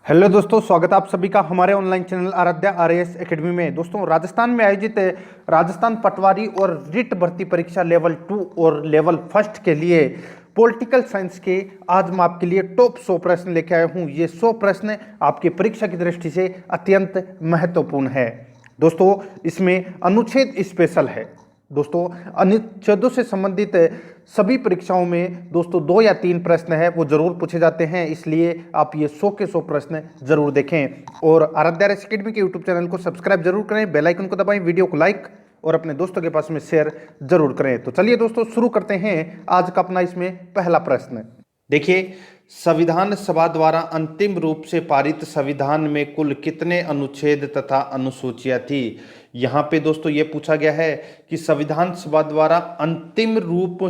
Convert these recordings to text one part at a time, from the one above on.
Hello दोस्तों, स्वागत है आप सभी का हमारे online channel Aaradhya RAS academy में। दोस्तों, राजस्थान में आयोजित राजस्थान पटवारी और रिट भर्ती परीक्षा लेवल 2 और लेवल फर्स्ट के लिए पॉलिटिकल साइंस के आज मैं आपके लिए टॉप 100 प्रश्न लेके आया हूं। ये 100 प्रश्न आपकी परीक्षा की दृष्टि से अत्यंत महत्वपूर्ण है। दोस्तों, इसमें अनुच्छेद स्पेशल है। दोस्तों, अनुच्छेदों से संबंधित सभी परीक्षाओं में दोस्तों 2 या 3 प्रश्न है वो जरूर पूछे जाते हैं, इसलिए आप ये 100 के 100 प्रश्न जरूर देखें और आराध्या अकेडमी के यूट्यूब चैनल को सब्सक्राइब जरूर करें, बेल आइकन को दबाएं, वीडियो को लाइक और अपने दोस्तों के पास में शेयर जरूर करें। तो चलिए दोस्तों, शुरू करते हैं आज का अपना इसमें पहला प्रश्न। देखिए, संविधान सभा द्वारा अंतिम रूप से पारित संविधान में कुल कितने अनुच्छेद तथा अनुसूचियां थी। यहां पे दोस्तों ये पूछा गया है कि संविधान सभा द्वारा अंतिम रूप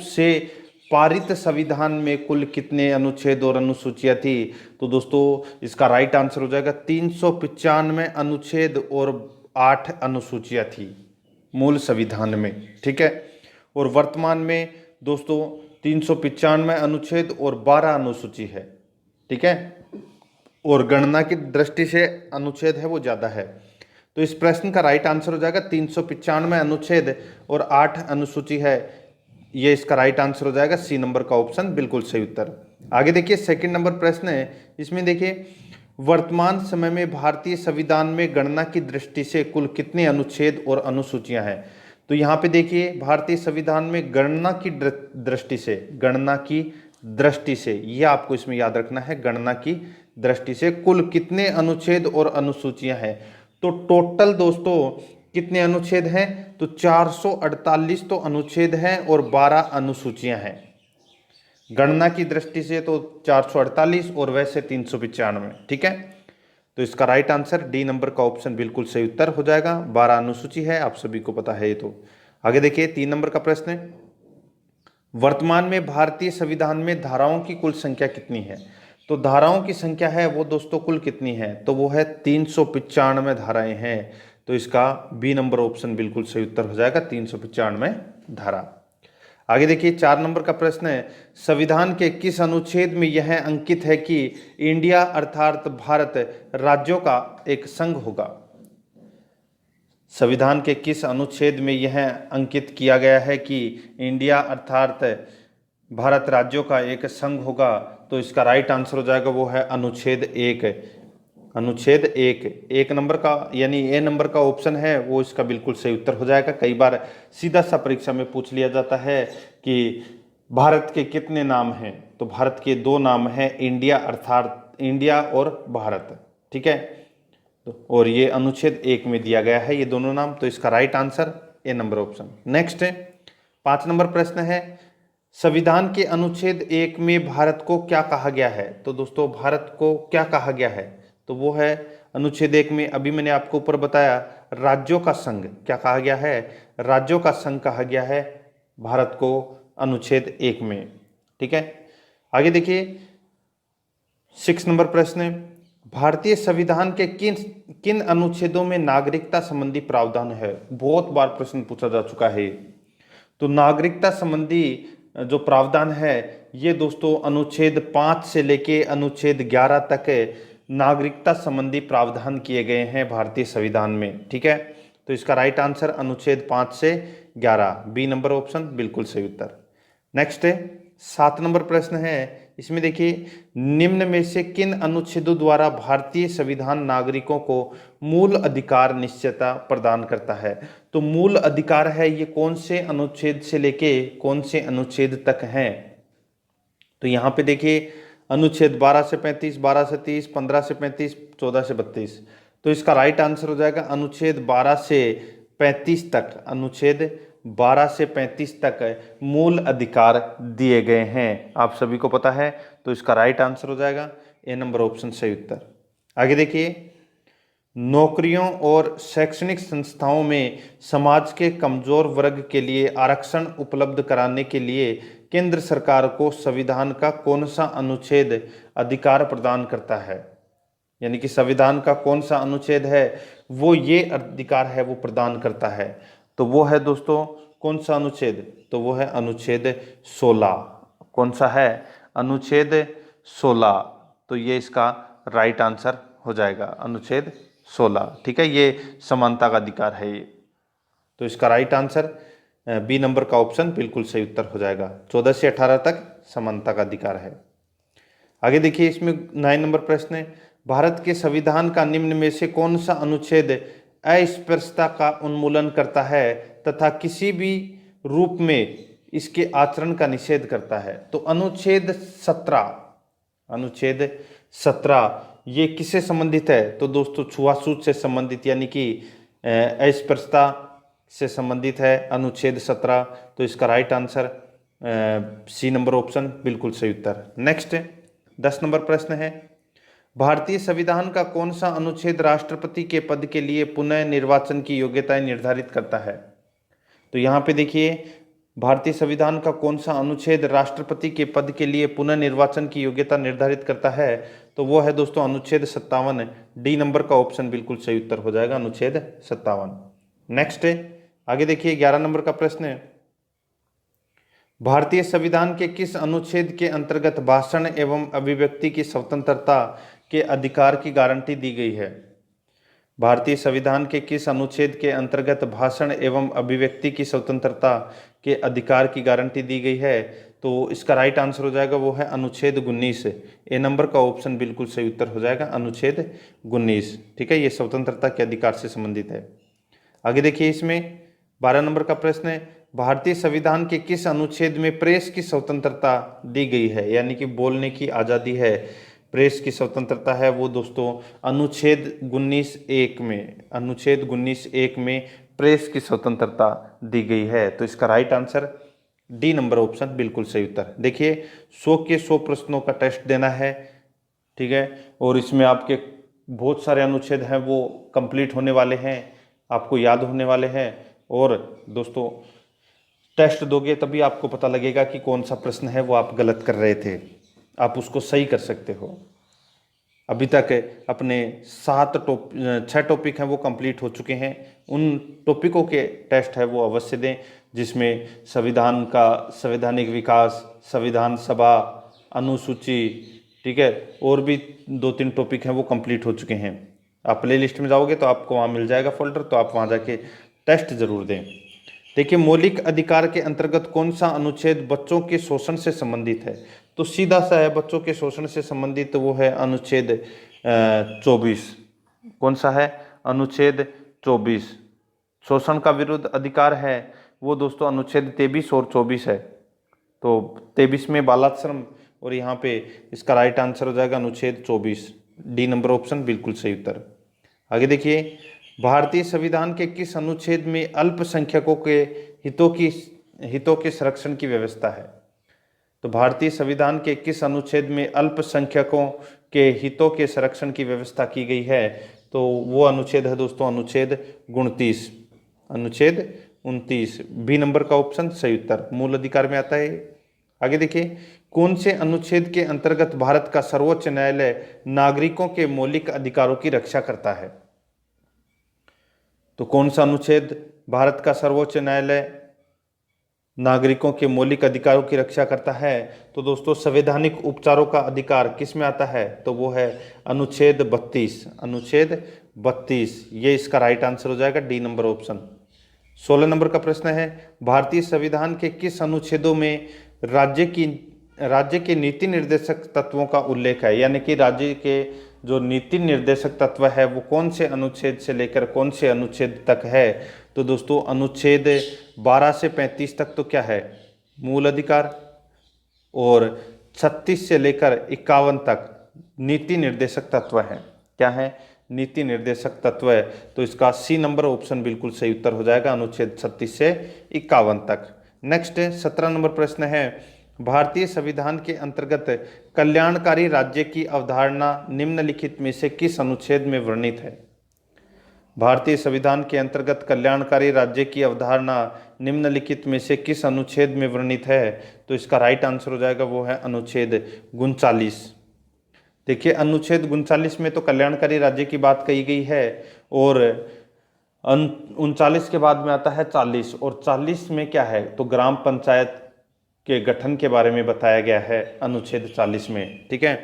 से पारित संविधान में कुल कितने अनुच्छेद और अनुसूचियां थी। तो दोस्तों इसका राइट आंसर हो जाएगा 395 अनुच्छेद और 8 अनुसूचियां थी मूल संविधान में। ठीक है, और वर्तमान में दोस्तों 395 अनुच्छेद और 12 अनुसूची है। ठीक है, और गणना की दृष्टि से अनुच्छेद है वो ज़्यादा है। तो इस प्रश्न का राइट आंसर हो जाएगा 395 अनुच्छेद और 8 अनुसूची है। ये इसका राइट आंसर हो जाएगा सी नंबर का ऑप्शन, बिल्कुल सही उत्तर। आगे देखिए, सेकंड नंबर प्रश्न है। इसमें देखिए, वर्तमान समय में भारतीय संविधान में गणना की दृष्टि से कुल कितने अनुच्छेद और अनुसूचियां हैं। तो यहाँ पे देखिए, भारतीय संविधान में गणना की दृष्टि से ये आपको इसमें याद रखना है, गणना की दृष्टि से कुल कितने अनुच्छेद और अनुसूचियां हैं। तो टोटल दोस्तों कितने अनुच्छेद हैं, तो 448 तो अनुच्छेद हैं और 12 अनुसूचियां हैं। गणना की दृष्टि से तो 448 और वैसे 395। ठीक है, तो इसका राइट आंसर डी नंबर का ऑप्शन बिल्कुल सही उत्तर हो जाएगा। 12 अनुसूची है, आप सभी को पता है ये तो। आगे देखिए, 3 नंबर का प्रश्न है। वर्तमान में भारतीय संविधान में धाराओं की कुल संख्या कितनी है। तो धाराओं की संख्या है वो दोस्तों कुल कितनी है, तो वो है 395 धाराएं हैं। तो इसका बी नंबर ऑप्शन बिल्कुल सही उत्तर हो जाएगा, 395 धारा। आगे देखिए, 4 नंबर का प्रश्न है। संविधान के किस अनुच्छेद में यह अंकित है कि इंडिया अर्थात भारत राज्यों का एक संघ होगा। संविधान के किस अनुच्छेद में यह अंकित किया गया है कि इंडिया अर्थात भारत राज्यों का एक संघ होगा। तो इसका राइट आंसर हो जाएगा वो है अनुच्छेद 1। अनुच्छेद 1 नंबर का यानी ए नंबर का ऑप्शन है वो इसका बिल्कुल सही उत्तर हो जाएगा। कई बार सीधा सा परीक्षा में पूछ लिया जाता है कि भारत के कितने नाम हैं, तो भारत के 2 नाम हैं, इंडिया अर्थात इंडिया और भारत। ठीक है, तो और ये अनुच्छेद 1 में दिया गया है ये दोनों नाम। तो इसका right answer A number option. Next है 5 नंबर प्रश्न है। संविधान के अनुच्छेद 1 में भारत को क्या कहा गया है। तो दोस्तों भारत को क्या कहा गया है, तो वो है अनुच्छेद 1 में, अभी मैंने आपको ऊपर बताया, राज्यों का संघ। क्या कहा गया है, राज्यों का संघ कहा गया है भारत को अनुच्छेद 1 में। ठीक है, आगे देखिए 6 नंबर प्रश्न है। भारतीय संविधान के किन किन अनुच्छेदों में नागरिकता संबंधी प्रावधान है। बहुत बार प्रश्न पूछा जा चुका है। तो नागरिकता संबंधी जो प्रावधान है ये दोस्तों अनुच्छेद 5 से लेके अनुच्छेद 11 तक नागरिकता संबंधी प्रावधान किए गए हैं भारतीय संविधान में। ठीक है, तो इसका राइट आंसर अनुच्छेद 5 से 11, बी नंबर ऑप्शन बिल्कुल सही उत्तर। नेक्स्ट है 7 नंबर प्रश्न है। इसमें देखिए, निम्न में से किन अनुच्छेदों द्वारा भारतीय संविधान नागरिकों को मूल अधिकार निश्चयता प्रदान करता है। तो मूल अधिकार है ये कौन से अनुच्छेद से लेके कौन से अनुच्छेद तक हैं। तो यहाँ पे देखिए, अनुच्छेद 12 से 35, 12 से 30, 15 से 35, 14 से 32। तो इसका राइट आंसर हो जाएगा अनुच्छेद 12 से 35 तक। अनुच्छेद 12 से 35 तक मूल अधिकार दिए गए हैं, आप सभी को पता है। तो इसका राइट आंसर हो जाएगा ए नंबर ऑप्शन सही उत्तर। आगे देखिए, नौकरियों और शैक्षणिक संस्थाओं में समाज के कमजोर वर्ग के लिए आरक्षण उपलब्ध कराने के लिए केंद्र सरकार को संविधान का कौन सा अनुच्छेद अधिकार प्रदान करता है। यानी कि संविधान का कौन सा अनुच्छेद है वो ये अधिकार है वो प्रदान करता है। तो वो है दोस्तों कौन सा अनुच्छेद, तो वो है अनुच्छेद 16। कौन सा है, अनुच्छेद 16। तो ये इसका राइट आंसर हो जाएगा, अनुच्छेद 16। ठीक है, ये समानता का अधिकार है ये। तो इसका राइट आंसर बी नंबर का ऑप्शन बिल्कुल सही उत्तर हो जाएगा। 14 से 18 तक समानता का अधिकार है। आगे देखिए, इसमें 9 नंबर प्रश्न है, भारत के संविधान का निम्न में से कौन सा अनुच्छेद अस्पृश्यता का उन्मूलन करता है तथा किसी भी रूप में इसके आचरण का निषेध करता है? तो अनुच्छेद 17, अनुच्छेद 17 ये किससे संबंधित है? तो दोस्तों छुआछूत से संबंधित, यानी कि अस्पृश्यता से संबंधित है अनुच्छेद 17। तो इसका right answer C number option बिल्कुल सही उत्तर। नेक्स्ट 10 नंबर प्रश्न है, भारतीय संविधान का कौन सा अनुच्छेद राष्ट्रपति के पद के लिए पुनः निर्वाचन की योग्यताएं निर्धारित करता है? तो यहाँ पे देखिए, भारतीय संविधान का कौन सा अनुच्छेद राष्ट्रपति के पद के लिए पुनः निर्वाचन की योग्यता निर्धारित करता है? तो वो है दोस्तों अनुच्छेद 57। डी नंबर का ऑप्शन बिल्कुल सही उत्तर हो जाएगा, अनुच्छेद 57। नेक्स्ट आगे देखिए, 11 नंबर का प्रश्न है, भारतीय संविधान के किस अनुच्छेद के अंतर्गत भाषण एवं अभिव्यक्ति की स्वतंत्रता के अधिकार की गारंटी दी गई है? भारतीय संविधान के किस अनुच्छेद के अंतर्गत भाषण एवं अभिव्यक्ति की स्वतंत्रता के अधिकार की गारंटी दी गई है? तो इसका राइट आंसर हो जाएगा वो है अनुच्छेद 19। ए नंबर का ऑप्शन बिल्कुल सही उत्तर हो जाएगा, अनुच्छेद 19। ठीक है, ये स्वतंत्रता के अधिकार से संबंधित है। आगे देखिए, इसमें 12 नंबर का प्रश्न है, भारतीय संविधान के किस अनुच्छेद में प्रेस की स्वतंत्रता दी गई है? यानी कि बोलने की आज़ादी है, प्रेस की स्वतंत्रता है, वो दोस्तों अनुच्छेद 19(1) में, अनुच्छेद 19(1) में प्रेस की स्वतंत्रता दी गई है। तो इसका right answer D number option बिल्कुल सही उत्तर। देखिए 100 के 100 प्रश्नों का टेस्ट देना है, ठीक है, और इसमें आपके बहुत सारे अनुच्छेद हैं वो कंप्लीट होने वाले हैं, आपको याद होने वाले हैं। और दोस्तों टेस्ट दोगे तभी आपको पता लगेगा कि कौन सा प्रश्न है वो आप गलत कर रहे थे, आप उसको सही कर सकते हो। अभी तक अपने 6 टॉपिक हैं वो कंप्लीट हो चुके हैं, उन टॉपिकों के टेस्ट है वो अवश्य दें, जिसमें संविधान का संवैधानिक विकास, संविधान सभा, अनुसूची, ठीक है, और भी 2-3 टॉपिक हैं वो कंप्लीट हो चुके हैं। आप प्ले लिस्ट में जाओगे तो आपको वहाँ मिल जाएगा फोल्डर, तो आप वहाँ जाके टेस्ट जरूर दें। देखिए, मौलिक अधिकार के अंतर्गत कौन सा अनुच्छेद बच्चों के शोषण से संबंधित है? तो सीधा सा है, बच्चों के शोषण से संबंधित वो है अनुच्छेद 24। कौन सा है? अनुच्छेद 24। शोषण का विरुद्ध अधिकार है वो दोस्तों अनुच्छेद 23 और 24 है। तो 23 में बालाश्रम, और यहाँ पे इसका राइट आंसर हो जाएगा अनुच्छेद 24। डी नंबर ऑप्शन बिल्कुल सही उत्तर। आगे देखिए, भारतीय संविधान के किस अनुच्छेद में अल्पसंख्यकों के हितों के संरक्षण की व्यवस्था है? तो भारतीय संविधान के किस अनुच्छेद में अल्पसंख्यकों के हितों के संरक्षण की व्यवस्था की गई है? तो वो अनुच्छेद है दोस्तों अनुच्छेद 29, अनुच्छेद 29। बी नंबर का ऑप्शन सही उत्तर, मूल अधिकार में आता है। आगे देखिए, कौन से अनुच्छेद के अंतर्गत भारत का सर्वोच्च न्यायालय नागरिकों के मौलिक अधिकारों की रक्षा करता है? तो कौन सा अनुच्छेद भारत का सर्वोच्च न्यायालय नागरिकों के मौलिक अधिकारों की रक्षा करता है? तो दोस्तों संवैधानिक उपचारों का अधिकार किस में आता है? तो वो है अनुच्छेद 32, अनुच्छेद 32। ये इसका राइट आंसर हो जाएगा, डी नंबर ऑप्शन। 16 नंबर का प्रश्न है, भारतीय संविधान के किस अनुच्छेदों में राज्य के नीति निर्देशक तत्वों का उल्लेख है? यानी कि राज्य के जो नीति निर्देशक तत्व है वो कौन से अनुच्छेद से लेकर कौन से अनुच्छेद तक है? तो दोस्तों अनुच्छेद 12 से 35 तक तो क्या है? मूल अधिकार, और 36 से लेकर 51 तक नीति निर्देशक तत्व है। क्या है? नीति निर्देशक तत्व है। तो इसका सी नंबर ऑप्शन बिल्कुल सही उत्तर हो जाएगा, अनुच्छेद 36 से 51 तक। नेक्स्ट 17 नंबर प्रश्न है, भारतीय संविधान के अंतर्गत कल्याणकारी राज्य की अवधारणा निम्नलिखित में से किस अनुच्छेद में वर्णित है? भारतीय संविधान के अंतर्गत कल्याणकारी राज्य की अवधारणा निम्नलिखित में से किस अनुच्छेद में वर्णित है? तो इसका राइट आंसर हो जाएगा वो है अनुच्छेद 39। देखिए अनुच्छेद 39 में तो कल्याणकारी राज्य की बात कही गई है, और 39 के बाद में आता है 40, और 40 में क्या है? तो ग्राम पंचायत के गठन के बारे में बताया गया है अनुच्छेद 40 में। ठीक है,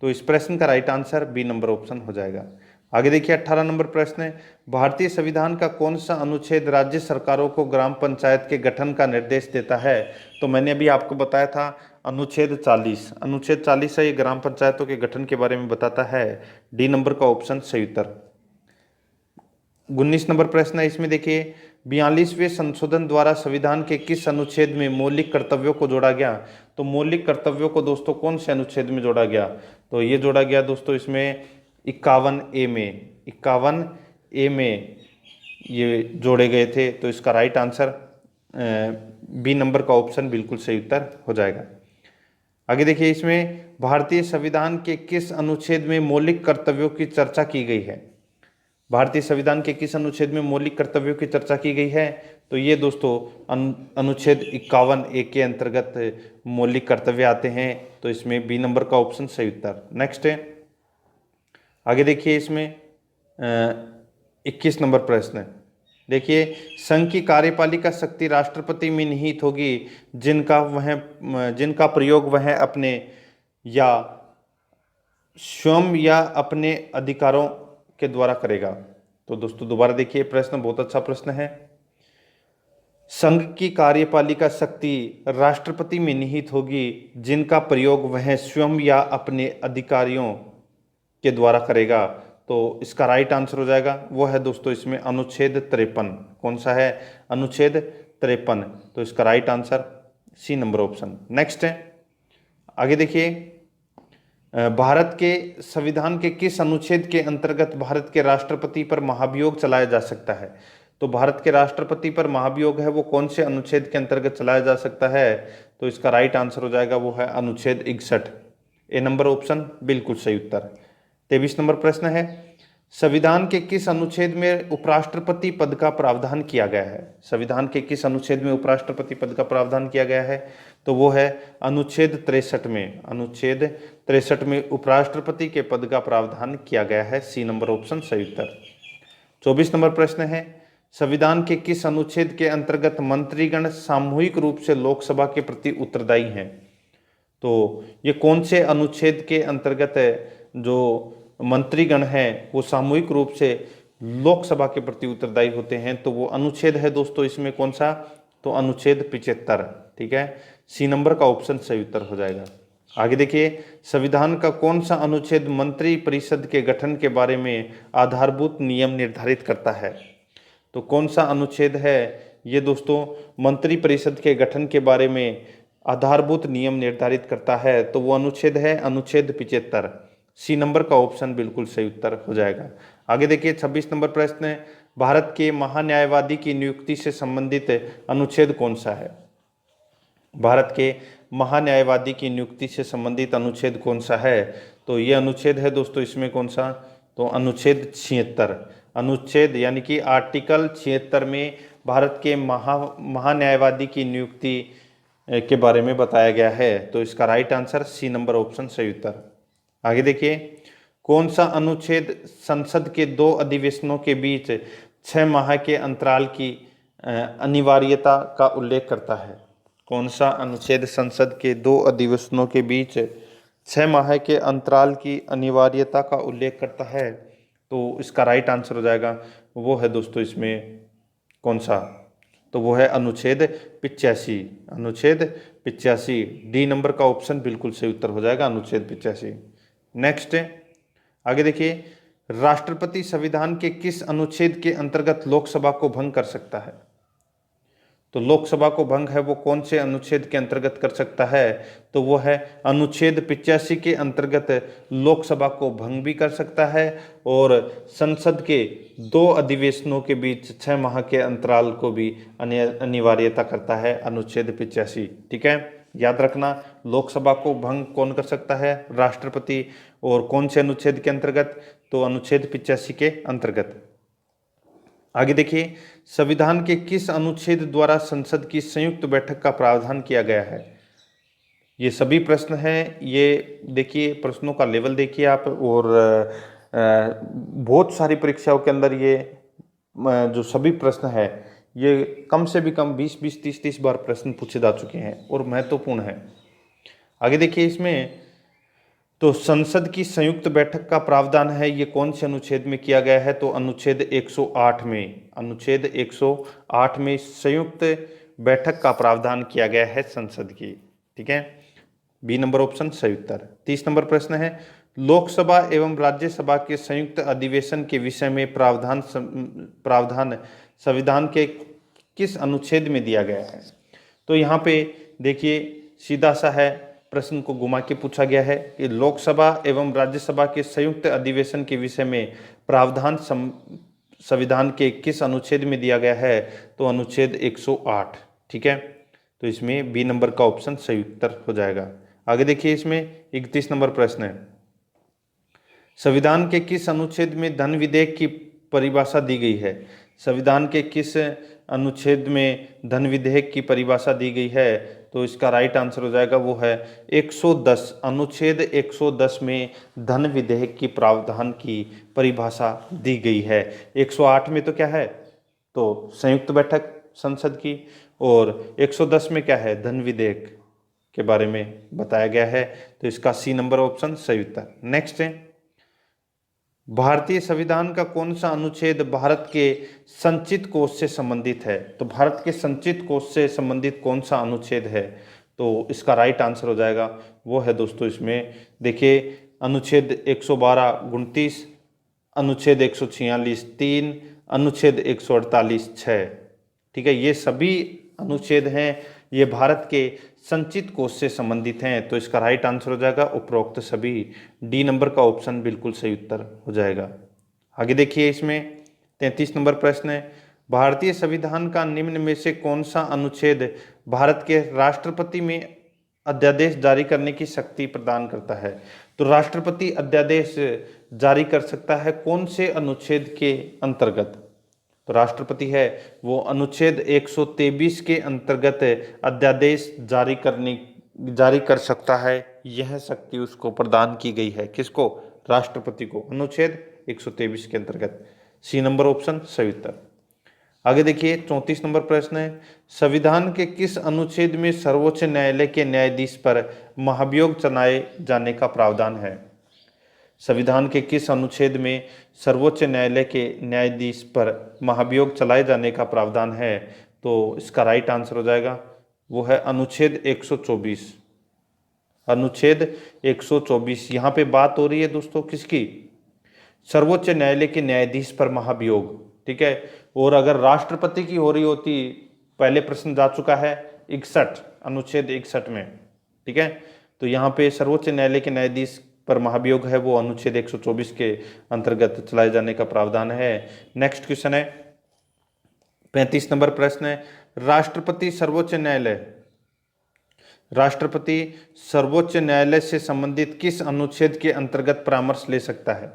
तो इस प्रश्न का right answer B number option हो जाएगा। आगे देखिए 18 नंबर प्रश्न है, भारतीय संविधान का कौन सा अनुच्छेद राज्य सरकारों को ग्राम पंचायत के गठन का निर्देश देता है? तो मैंने अभी आपको बताया था अनुच्छेद 40। अनुच्छेद 40 है, ये ग्राम पंचायतों के गठन के बारे में बताता है। डी नंबर का ऑप्शन सही उत्तर। 19 नंबर प्रश्न है, इसमें देखिए 42वें संशोधन द्वारा संविधान के किस अनुच्छेद में मौलिक कर्तव्यों को जोड़ा गया? तो मौलिक कर्तव्यों को दोस्तों कौन से अनुच्छेद में जोड़ा गया? तो ये जोड़ा गया दोस्तों इसमें 51A में, 51A में ये जोड़े गए थे। तो इसका राइट आंसर बी नंबर का ऑप्शन बिल्कुल सही उत्तर हो जाएगा। आगे देखिए इसमें भारतीय संविधान के किस अनुच्छेद में मौलिक कर्तव्यों की चर्चा की गई है? भारतीय संविधान के किस अनुच्छेद में मौलिक कर्तव्यों की चर्चा की गई है? तो ये दोस्तों अनुच्छेद 51A के अंतर्गत मौलिक कर्तव्य आते हैं। तो इसमें बी नंबर का ऑप्शन सही उत्तर। नेक्स्ट है, आगे देखिए इसमें 21 नंबर प्रश्न है। देखिए संघ की कार्यपालिका शक्ति राष्ट्रपति में निहित होगी जिनका प्रयोग वह अपने या स्वयं या अपने अधिकारों के द्वारा करेगा। तो दोस्तों दोबारा देखिए प्रश्न बहुत अच्छा प्रश्न है। संघ की कार्यपालिका शक्ति राष्ट्रपति में निहित होगी जिनका प्रयोग वह स्वयं या अपने अधिकारियों के द्वारा करेगा। तो इसका राइट आंसर हो जाएगा वो है दोस्तों इसमें अनुच्छेद 53। कौन सा है? अनुच्छेद 53। तो इसका right answer C number option. Next है, आगे देखिए भारत के संविधान के किस अनुच्छेद के अंतर्गत भारत के राष्ट्रपति पर महाभियोग चलाया जा सकता है? तो भारत के राष्ट्रपति पर महाभियोग है वो कौन से अनुच्छेद के अंतर्गत चलाया जा सकता है? तो इसका राइट आंसर हो जाएगा वो है अनुच्छेद 61। ए नंबर ऑप्शन बिल्कुल सही उत्तर। 23 नंबर प्रश्न है, संविधान के किस अनुच्छेद में उपराष्ट्रपति पद का प्रावधान किया गया है? संविधान के किस अनुच्छेद में उपराष्ट्रपति पद का प्रावधान किया गया है? तो वो है अनुच्छेद 63 में। अनुच्छेद 63 में उपराष्ट्रपति के पद का प्रावधान किया गया है। सी नंबर ऑप्शन सही उत्तर। 24 नंबर प्रश्न है, संविधान के किस अनुच्छेद के अंतर्गत मंत्रीगण सामूहिक रूप से लोकसभा के प्रति उत्तरदायी हैं? तो ये कौन से अनुच्छेद के अंतर्गत जो मंत्रीगण हैं वो सामूहिक रूप से लोकसभा के प्रति उत्तरदायी होते हैं? तो वो अनुच्छेद है दोस्तों इसमें कौन सा? तो अनुच्छेद 75। ठीक है, सी नंबर का ऑप्शन सही उत्तर हो जाएगा। आगे देखिए संविधान का कौन सा अनुच्छेद मंत्री परिषद के गठन के बारे में आधारभूत नियम निर्धारित करता है? तो कौन सा अनुच्छेद है ये दोस्तों मंत्री परिषद के गठन के बारे में आधारभूत नियम निर्धारित करता है? तो वो अनुच्छेद है अनुच्छेद 75। सी नंबर का ऑप्शन बिल्कुल सही उत्तर हो जाएगा। आगे देखिए 26 नंबर प्रश्न है, भारत के महान्यायवादी की नियुक्ति से संबंधित अनुच्छेद कौन सा है? भारत के महान्यायवादी की नियुक्ति से संबंधित अनुच्छेद कौन सा है? तो ये अनुच्छेद है दोस्तों इसमें कौन सा? तो अनुच्छेद 76। अनुच्छेद यानी कि आर्टिकल 76 में भारत के महान्यायवादी की नियुक्ति के बारे में बताया गया है। तो इसका right answer C number option सही उत्तर। आगे देखिए कौन सा अनुच्छेद संसद के 2 अधिवेशनों के बीच 6 माह के अंतराल की अनिवार्यता का उल्लेख करता है? कौन सा अनुच्छेद संसद के 2 अधिवेशनों के बीच 6 माह के अंतराल की अनिवार्यता का उल्लेख करता है? तो इसका राइट आंसर हो जाएगा वो है दोस्तों इसमें कौन सा? तो वो है अनुच्छेद 85। अनुच्छेद 85। डी नंबर का ऑप्शन बिल्कुल सही उत्तर हो जाएगा अनुच्छेद 85। नेक्स्ट आगे देखिए राष्ट्रपति संविधान के किस अनुच्छेद के अंतर्गत लोकसभा को भंग कर सकता है? तो लोकसभा को भंग है वो कौन से अनुच्छेद के अंतर्गत कर सकता है? तो वो है अनुच्छेद 85 के अंतर्गत लोकसभा को भंग भी कर सकता है और संसद के 2 अधिवेशनों के बीच 6 माह के अंतराल को भी अनिवार्यता करता है अनुच्छेद 85। ठीक है, याद रखना लोकसभा को भंग कौन कर सकता है? राष्ट्रपति। और कौन से अनुच्छेद के अंतर्गत? तो अनुच्छेद 85 के अंतर्गत। आगे देखिए संविधान के किस अनुच्छेद द्वारा संसद की संयुक्त बैठक का प्रावधान किया गया है? ये सभी प्रश्न हैं, ये देखिए प्रश्नों का लेवल देखिए आप। और बहुत सारी परीक्षाओं के अंदर ये जो सभी प्रश्न है ये कम से भी कम 20-20, 30-30 बार प्रश्न पूछे जा चुके हैं और महत्वपूर्ण है। आगे देखिए इसमें, तो संसद की संयुक्त बैठक का प्रावधान है, ये कौन से अनुच्छेद में किया गया है? तो अनुच्छेद 108 में, अनुच्छेद 108 में संयुक्त बैठक का प्रावधान किया गया है संसद की। ठीक है, बी नंबर ऑप्शन सही उत्तर। 30 नंबर प्रश्न है, लोकसभा एवं राज्यसभा के संयुक्त अधिवेशन के विषय में प्रावधान संविधान के किस अनुच्छेद में दिया गया है? तो यहाँ पे देखिए सीधा सा है, प्रश्न को घुमा के पूछा गया है कि लोकसभा एवं राज्यसभा के संयुक्त अधिवेशन के विषय में प्रावधान संविधान के किस अनुच्छेद में दिया गया है? तो अनुच्छेद 108। ठीक है, तो इसमें बी नंबर का ऑप्शन सही उत्तर हो जाएगा। आगे देखिए इसमें 31 नंबर प्रश्न है, संविधान के किस अनुच्छेद में धन विधेयक की परिभाषा दी गई है? संविधान के किस अनुच्छेद में धन विधेयक की परिभाषा दी गई है? तो इसका राइट आंसर हो जाएगा वो है 110, अनुच्छेद 110 में धन विधेयक की प्रावधान की परिभाषा दी गई है। 108 में तो क्या है? तो संयुक्त बैठक संसद की, और 110 में क्या है? धन विधेयक के बारे में बताया गया है। तो इसका सी नंबर ऑप्शन सही उत्तर। नेक्स्ट है, भारतीय संविधान का कौन सा अनुच्छेद भारत के संचित कोष से संबंधित है? तो भारत के संचित कोष से संबंधित कौन सा अनुच्छेद है? तो इसका राइट आंसर हो जाएगा वो है दोस्तों, इसमें देखिए अनुच्छेद 112 29, अनुच्छेद 146 3, अनुच्छेद 148 6। ठीक है, ये सभी अनुच्छेद हैं, ये भारत के संचित कोष से संबंधित हैं। तो इसका राइट आंसर हो जाएगा उपरोक्त सभी, डी नंबर का ऑप्शन बिल्कुल सही उत्तर हो जाएगा। आगे देखिए इसमें 33 नंबर प्रश्न है, भारतीय संविधान का निम्न में से कौन सा अनुच्छेद भारत के राष्ट्रपति में अध्यादेश जारी करने की शक्ति प्रदान करता है? तो राष्ट्रपति अध्यादेश जारी कर सकता है कौन से अनुच्छेद के अंतर्गत? तो राष्ट्रपति है वो अनुच्छेद 123 के अंतर्गत अध्यादेश जारी कर सकता है। यह शक्ति उसको प्रदान की गई है, किसको? राष्ट्रपति को, अनुच्छेद 123 के अंतर्गत। सी नंबर ऑप्शन सही उत्तर। आगे देखिए 34 नंबर प्रश्न है, संविधान के किस अनुच्छेद में सर्वोच्च न्यायालय के न्यायाधीश पर महाभियोग चलाए जाने का प्रावधान है? संविधान के किस अनुच्छेद में सर्वोच्च न्यायालय के न्यायाधीश पर महाभियोग चलाए जाने का प्रावधान है? तो इसका राइट आंसर हो जाएगा वो है अनुच्छेद 124। अनुच्छेद 124। यहाँ पे बात हो रही है दोस्तों किसकी? सर्वोच्च न्यायालय के न्यायाधीश पर महाभियोग। ठीक है, और अगर राष्ट्रपति की हो रही होती, पहले प्रश्न जा चुका है 61, अनुच्छेद 61 में। ठीक है, तो यहाँ पे सर्वोच्च न्यायालय के न्यायाधीश पर महाभियोग है वो अनुच्छेद 124 के अंतर्गत चलाए जाने का प्रावधान है। नेक्स्ट क्वेश्चन है 35 नंबर प्रश्न है, राष्ट्रपति सर्वोच्च न्यायालय से संबंधित किस अनुच्छेद के अंतर्गत परामर्श ले सकता है?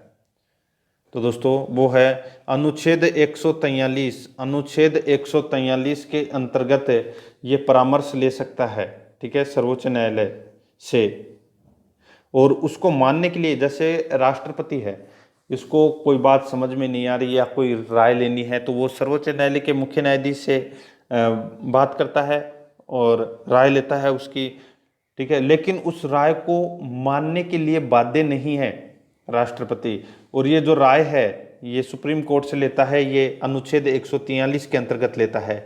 तो दोस्तों वो है अनुच्छेद 143। अनुच्छेद 143 के अंतर्गत ये परामर्श ले सकता है। ठीक है, सर्वोच्च न्यायालय से, और उसको मानने के लिए, जैसे राष्ट्रपति है, इसको कोई बात समझ में नहीं आ रही या कोई राय लेनी है तो वो सर्वोच्च न्यायालय के मुख्य न्यायाधीश से बात करता है और राय लेता है उसकी। ठीक है, लेकिन उस राय को मानने के लिए बाध्य नहीं है राष्ट्रपति, और ये जो राय है ये सुप्रीम कोर्ट से लेता है, ये अनुच्छेद 143 के अंतर्गत लेता है।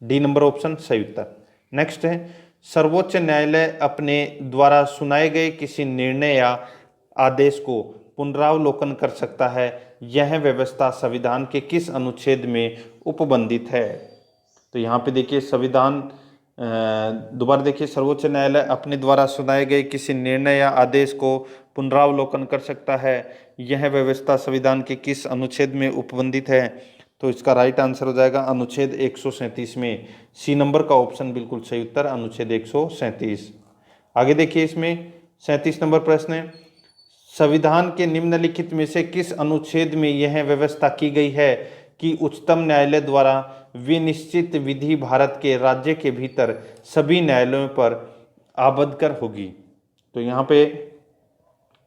डी नंबर ऑप्शन सही उत्तर। नेक्स्ट है, सर्वोच्च न्यायालय अपने द्वारा सुनाए गए किसी निर्णय या आदेश को पुनरावलोकन कर सकता है, यह व्यवस्था संविधान के किस अनुच्छेद में उपबंधित है? तो यहाँ पे देखिए संविधान, दोबारा देखिए, सर्वोच्च न्यायालय अपने द्वारा सुनाए गए किसी निर्णय या आदेश को पुनरावलोकन कर सकता है, यह व्यवस्था संविधान के किस अनुच्छेद में उपबंधित है? तो इसका राइट आंसर हो जाएगा अनुच्छेद 137 में। सी नंबर का ऑप्शन बिल्कुल सही उत्तर, अनुच्छेद 137। आगे देखिए इसमें 37 नंबर प्रश्न है, संविधान के निम्नलिखित में से किस अनुच्छेद में यह व्यवस्था की गई है कि उच्चतम न्यायालय द्वारा विनिश्चित विधि भारत के राज्य के भीतर सभी न्यायालयों पर आबद्धकर होगी? तो यहाँ पे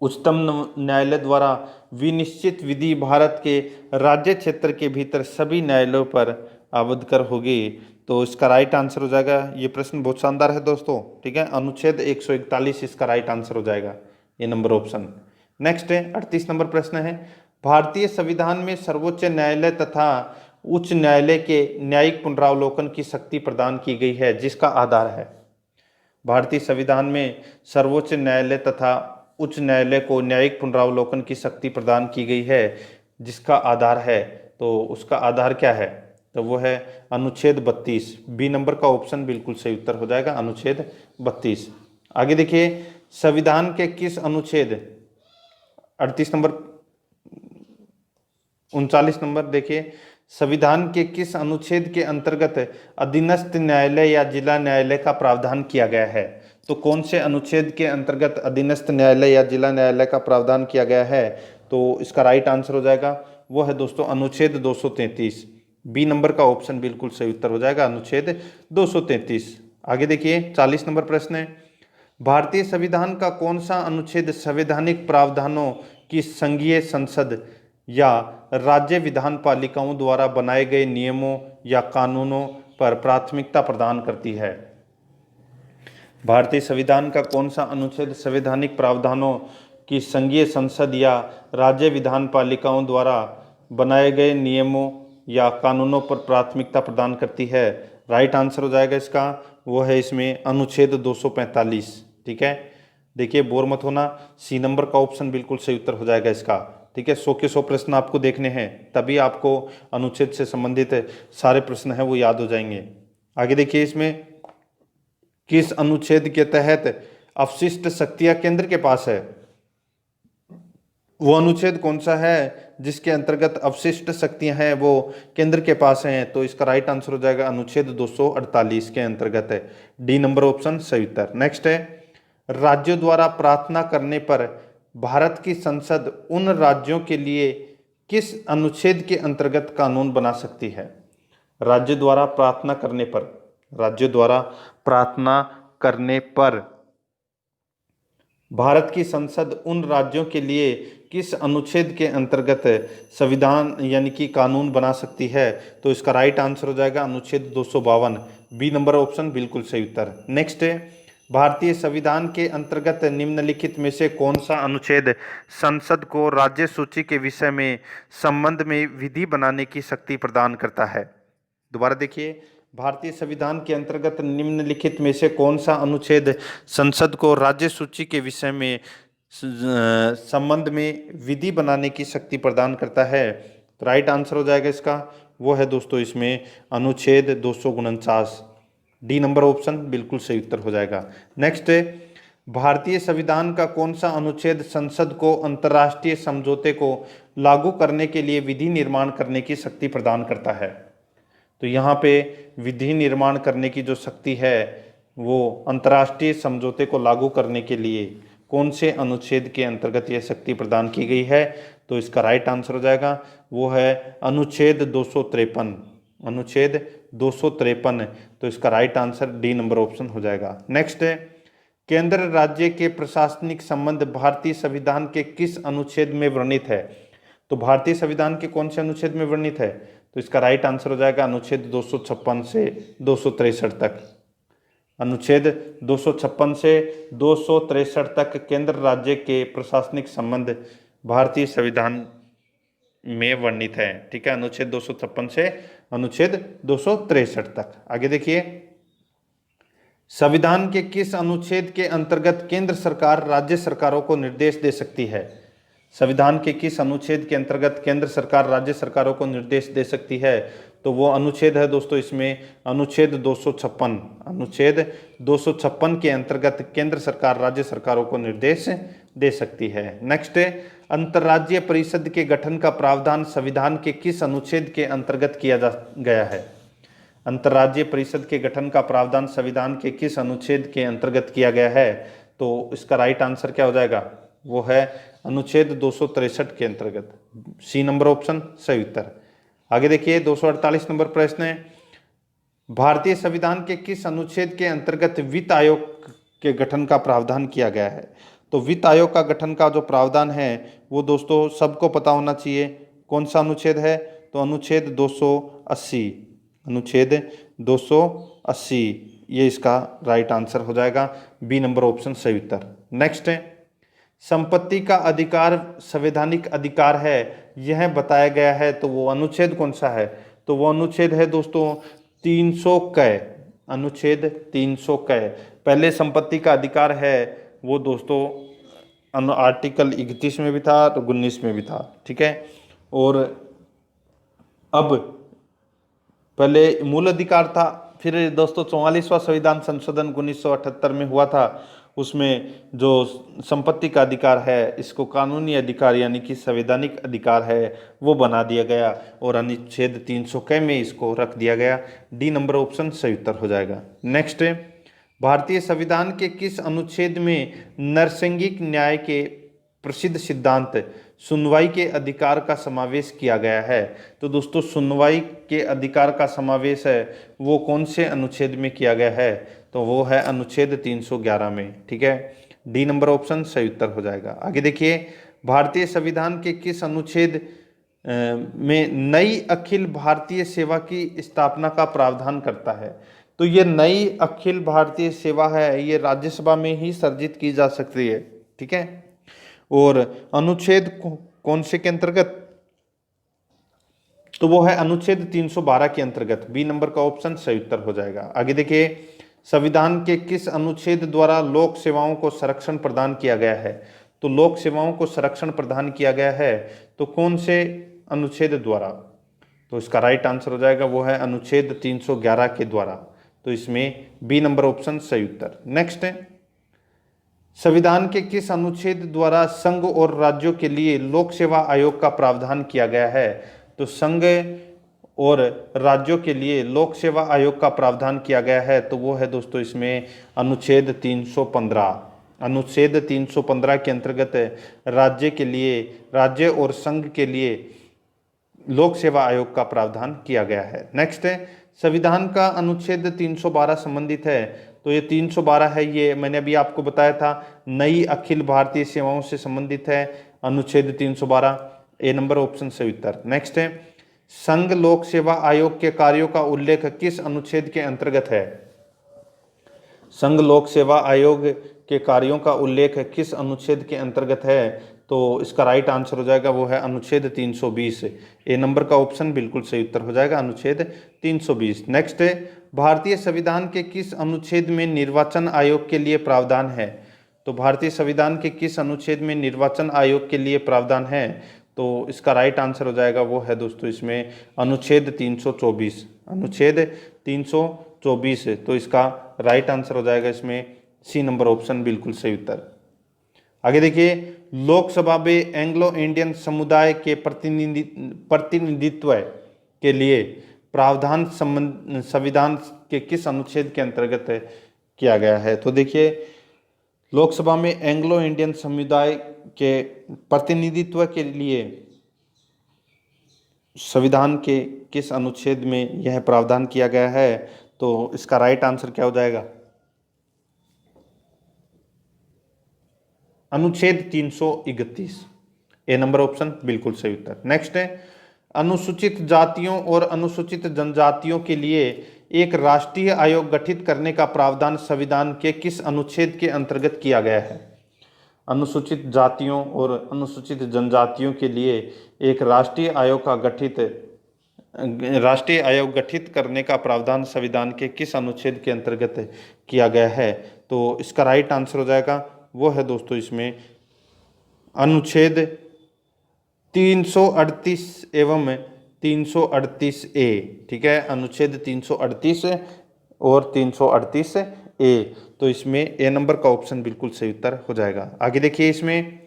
उच्चतम न्यायालय द्वारा विनिश्चित विधि भारत के राज्य क्षेत्र के भीतर सभी न्यायालयों पर आबदकर होगी। तो इसका राइट आंसर हो जाएगा, ये प्रश्न बहुत शानदार है दोस्तों, ठीक है, अनुच्छेद 141 इसका राइट आंसर हो जाएगा, ये नंबर ऑप्शन। नेक्स्ट है 38 नंबर प्रश्न है, भारतीय संविधान में सर्वोच्च न्यायालय तथा उच्च न्यायालय के न्यायिक पुनरावलोकन की शक्ति प्रदान की गई है, जिसका आधार है। भारतीय संविधान में सर्वोच्च न्यायालय तथा उच्च न्यायालय को न्यायिक पुनरावलोकन की शक्ति प्रदान की गई है, जिसका आधार है, तो उसका आधार क्या है, तो वो है अनुच्छेद 32। बी नंबर का ऑप्शन बिल्कुल सही उत्तर हो जाएगा, अनुच्छेद 32। आगे देखिए, संविधान के किस अनुच्छेद 38 नंबर 39 नंबर देखिए, संविधान के किस अनुच्छेद के अंतर्गत अधीनस्थ न्यायालय या जिला न्यायालय का प्रावधान किया गया है। तो कौन से अनुच्छेद के अंतर्गत अधीनस्थ न्यायालय या जिला न्यायालय का प्रावधान किया गया है, तो इसका राइट आंसर हो जाएगा, वो है दोस्तों अनुच्छेद 233। बी नंबर का ऑप्शन बिल्कुल सही उत्तर हो जाएगा, अनुच्छेद 233। आगे देखिए 40 नंबर प्रश्न है, भारतीय संविधान का कौन सा अनुच्छेद संवैधानिक प्रावधानों की संघीय संसद या राज्य विधान पालिकाओं द्वारा बनाए गए नियमों या कानूनों पर प्राथमिकता प्रदान करती है। भारतीय संविधान का कौन सा अनुच्छेद संवैधानिक प्रावधानों की संघीय संसद या राज्य विधान पालिकाओं द्वारा बनाए गए नियमों या कानूनों पर प्राथमिकता प्रदान करती है। राइट आंसर हो जाएगा इसका, वो है इसमें अनुच्छेद 245। ठीक है, देखिए बोर मत होना, सी नंबर का ऑप्शन बिल्कुल सही उत्तर हो जाएगा इसका। ठीक है, 100 के 100 प्रश्न आपको देखने हैं, तभी आपको अनुच्छेद से संबंधित सारे प्रश्न हैं वो याद हो जाएंगे। आगे देखिए, इसमें किस अनुच्छेद के तहत अवशिष्ट शक्तियां केंद्र के पास है। वो अनुच्छेड कौन सा है जिसके अंतर्गत अवशिष्ट शक्तियां हैं वो केंद्र के पास हैं, तो इसका राइट आंसर हो जाएगा अनुच्छेद 248 के अंतर्गत है, डी नंबर ऑप्शन सही उत्तर। नेक्स्ट है, राज्यों द्वारा प्रार्थना करने पर भारत की संसद उन राज्यों के लिए किस अनुच्छेद के अंतर्गत कानून बना सकती है। राज्य द्वारा प्रार्थना करने पर, राज्यों द्वारा प्रार्थना करने पर भारत की संसद उन राज्यों के लिए किस अनुच्छेद के अंतर्गत संविधान यानी कि कानून बना सकती है, तो इसका राइट आंसर हो जाएगा अनुच्छेद 252, बी नंबर ऑप्शन बिल्कुल सही उत्तर। नेक्स्ट है, भारतीय संविधान के अंतर्गत निम्नलिखित में से कौन सा अनुच्छेद संसद को राज्य सूची के विषय में संबंध में विधि बनाने की शक्ति प्रदान करता है। दोबारा देखिए, भारतीय संविधान के अंतर्गत निम्नलिखित में से कौन सा अनुच्छेद संसद को राज्य सूची के विषय में संबंध में विधि बनाने की शक्ति प्रदान करता है। तो राइट आंसर हो जाएगा इसका, वो है दोस्तों इसमें अनुच्छेद 249, डी नंबर ऑप्शन बिल्कुल सही उत्तर हो जाएगा। नेक्स्ट है, भारतीय संविधान का कौन सा अनुच्छेद संसद को अंतर्राष्ट्रीय समझौते को लागू करने के लिए विधि निर्माण करने की शक्ति प्रदान करता है। तो यहाँ पे विधि निर्माण करने की जो शक्ति है वो अंतर्राष्ट्रीय समझौते को लागू करने के लिए कौन से अनुच्छेद के अंतर्गत यह शक्ति प्रदान की गई है, तो इसका राइट आंसर हो जाएगा, वो है अनुच्छेद 253, अनुच्छेद 253, तो इसका right answer D number option हो जाएगा। नेक्स्ट है, केंद्र राज्य के प्रशासनिक संबंध भारतीय संविधान के किस अनुच्छेद में वर्णित है। तो भारतीय संविधान के कौन से अनुच्छेद में वर्णित है, तो इसका राइट आंसर हो जाएगा अनुच्छेद 256 से 263 तक। अनुच्छेद 256 से 263 तक केंद्र राज्य के प्रशासनिक संबंध भारतीय संविधान में वर्णित है। ठीक है, अनुच्छेद 256 से अनुच्छेद 263 तक। आगे देखिए, संविधान के किस अनुच्छेद के अंतर्गत केंद्र सरकार राज्य सरकारों को निर्देश दे सकती है। संविधान के किस अनुच्छेद के अंतर्गत केंद्र सरकार राज्य सरकारों को निर्देश दे सकती है, तो वो अनुच्छेद है दोस्तों इसमें अनुच्छेद 256, अनुच्छेद 256 के अंतर्गत केंद्र सरकार राज्य सरकारों को निर्देश दे सकती है। नेक्स्ट है, अंतर्राज्यीय परिषद के गठन का प्रावधान संविधान के किस अनुच्छेद के अंतर्गत किया गया है। अंतर्राज्यीय परिषद के गठन का प्रावधान संविधान के किस अनुच्छेद के अंतर्गत किया गया है, तो इसका राइट आंसर क्या हो जाएगा, वो है अनुच्छेद 263 के अंतर्गत, सी नंबर ऑप्शन सही उत्तर। आगे देखिए 248 नंबर प्रश्न है, भारतीय संविधान के किस अनुच्छेद के अंतर्गत वित्त आयोग के गठन का प्रावधान किया गया है। तो वित्त आयोग का गठन का जो प्रावधान है वो दोस्तों सबको पता होना चाहिए, कौन सा अनुच्छेद है, तो अनुच्छेद 280, अनुच्छेद 280, ये इसका राइट आंसर हो जाएगा। बी नंबर ऑप्शन सही उत्तर। नेक्स्ट है, संपत्ति का अधिकार संवैधानिक अधिकार है, यह बताया गया है, तो वो अनुच्छेद कौन सा है? तो वो अनुच्छेद है दोस्तों 300 क, अनुच्छेद 300 क। पहले संपत्ति का अधिकार है वो दोस्तों आर्टिकल 31 में भी था तो 19 में भी था, ठीक है। और अब पहले मूल अधिकार था, फिर दोस्तों 44वां संविधान संशोधन 1978 में हुआ था, उसमें जो संपत्ति का अधिकार है इसको कानूनी अधिकार यानी कि संवैधानिक अधिकार है वो बना दिया गया और अनुच्छेद 300 क में इसको रख दिया गया। डी नंबर ऑप्शन सही उत्तर हो जाएगा। नेक्स्ट है, भारतीय संविधान के किस अनुच्छेद में नैसर्गिक न्याय के प्रसिद्ध सिद्धांत सुनवाई के अधिकार का समावेश किया गया है? तो दोस्तों सुनवाई के अधिकार का समावेश है वो कौन से अनुच्छेद में किया गया है? तो वो है अनुच्छेद 311 में, ठीक है। डी नंबर ऑप्शन सही उत्तर हो जाएगा। आगे देखिए, भारतीय संविधान के किस अनुच्छेद में नई अखिल भारतीय सेवा की स्थापना का प्रावधान करता है? तो ये नई अखिल भारतीय सेवा है, ये राज्यसभा में ही सर्जित की जा सकती है, ठीक है। और अनुच्छेद कौन से के अंतर्गत? तो वो है अनुच्छेद 312 के अंतर्गत। बी नंबर का ऑप्शन सही उत्तर हो जाएगा। आगे देखिए, संविधान के किस अनुच्छेद द्वारा लोक सेवाओं को संरक्षण प्रदान किया गया है? तो लोक सेवाओं को संरक्षण प्रदान किया गया है तो कौन से अनुच्छेद द्वारा? तो इसका राइट आंसर हो जाएगा वो है अनुच्छेद 311 के द्वारा। तो इसमें बी नंबर ऑप्शन सही उत्तर। नेक्स्ट है, संविधान के किस अनुच्छेद द्वारा संघ और राज्यों के लिए लोक सेवा आयोग का प्रावधान किया गया है? तो संघ और राज्यों के लिए लोक सेवा आयोग का प्रावधान किया गया है तो वो है दोस्तों इसमें अनुच्छेद 315। अनुच्छेद 315 के अंतर्गत राज्य के लिए, राज्य और संघ के लिए लोक सेवा आयोग का प्रावधान किया गया है। नेक्स्ट है, संविधान का अनुच्छेद 312 संबंधित है, तो ये 312 है, ये मैंने अभी आपको बताया था नई अखिल भारतीय सेवाओं से संबंधित है अनुच्छेद 312। ए नंबर ऑप्शन सही उत्तर। नेक्स्ट है, संघ लोक सेवा आयोग के कार्यों का उल्लेख किस अनुच्छेद के अंतर्गत है? संघ लोक सेवा आयोग के कार्यों का उल्लेख किस अनुच्छेद के अंतर्गत है? तो इसका राइट आंसर हो जाएगा वो है अनुच्छेद 320। ए नंबर का ऑप्शन बिल्कुल सही उत्तर हो जाएगा, अनुच्छेद 320। नेक्स्ट है, भारतीय संविधान के किस अनुच्छेद में निर्वाचन आयोग के लिए प्रावधान है? तो भारतीय संविधान के किस अनुच्छेद में निर्वाचन आयोग के लिए प्रावधान है? तो इसका राइट आंसर हो जाएगा वो है दोस्तों इसमें अनुच्छेद 324। अनुच्छेद 324 तो इसका राइट आंसर हो जाएगा इसमें सी नंबर ऑप्शन बिल्कुल सही उत्तर। आगे देखिए, लोकसभा में एंग्लो इंडियन समुदाय के प्रतिनिधित्व के लिए प्रावधान संविधान के किस अनुच्छेद के अंतर्गत किया गया है? तो देखिए, लोकसभा में एंग्लो इंडियन समुदाय के प्रतिनिधित्व के लिए संविधान के किस अनुच्छेद में यह प्रावधान किया गया है? तो इसका राइट आंसर क्या हो जाएगा? अनुच्छेद 331। ए नंबर ऑप्शन बिल्कुल सही उत्तर। नेक्स्ट है, अनुसूचित जातियों और अनुसूचित जनजातियों के लिए एक राष्ट्रीय आयोग गठित करने का प्रावधान संविधान के किस अनुच्छेद के अंतर्गत किया गया है? अनुसूचित जातियों और अनुसूचित जनजातियों के लिए एक राष्ट्रीय आयोग गठित करने का प्रावधान संविधान के किस अनुच्छेद के अंतर्गत किया गया है? तो इसका राइट आंसर हो जाएगा वो है दोस्तों इसमें अनुच्छेद 338 एवं 338 ए, ठीक है। अनुच्छेद 338 और 338 ए, तो इसमें ए नंबर का ऑप्शन बिल्कुल सही उत्तर हो जाएगा। आगे देखिए, इसमें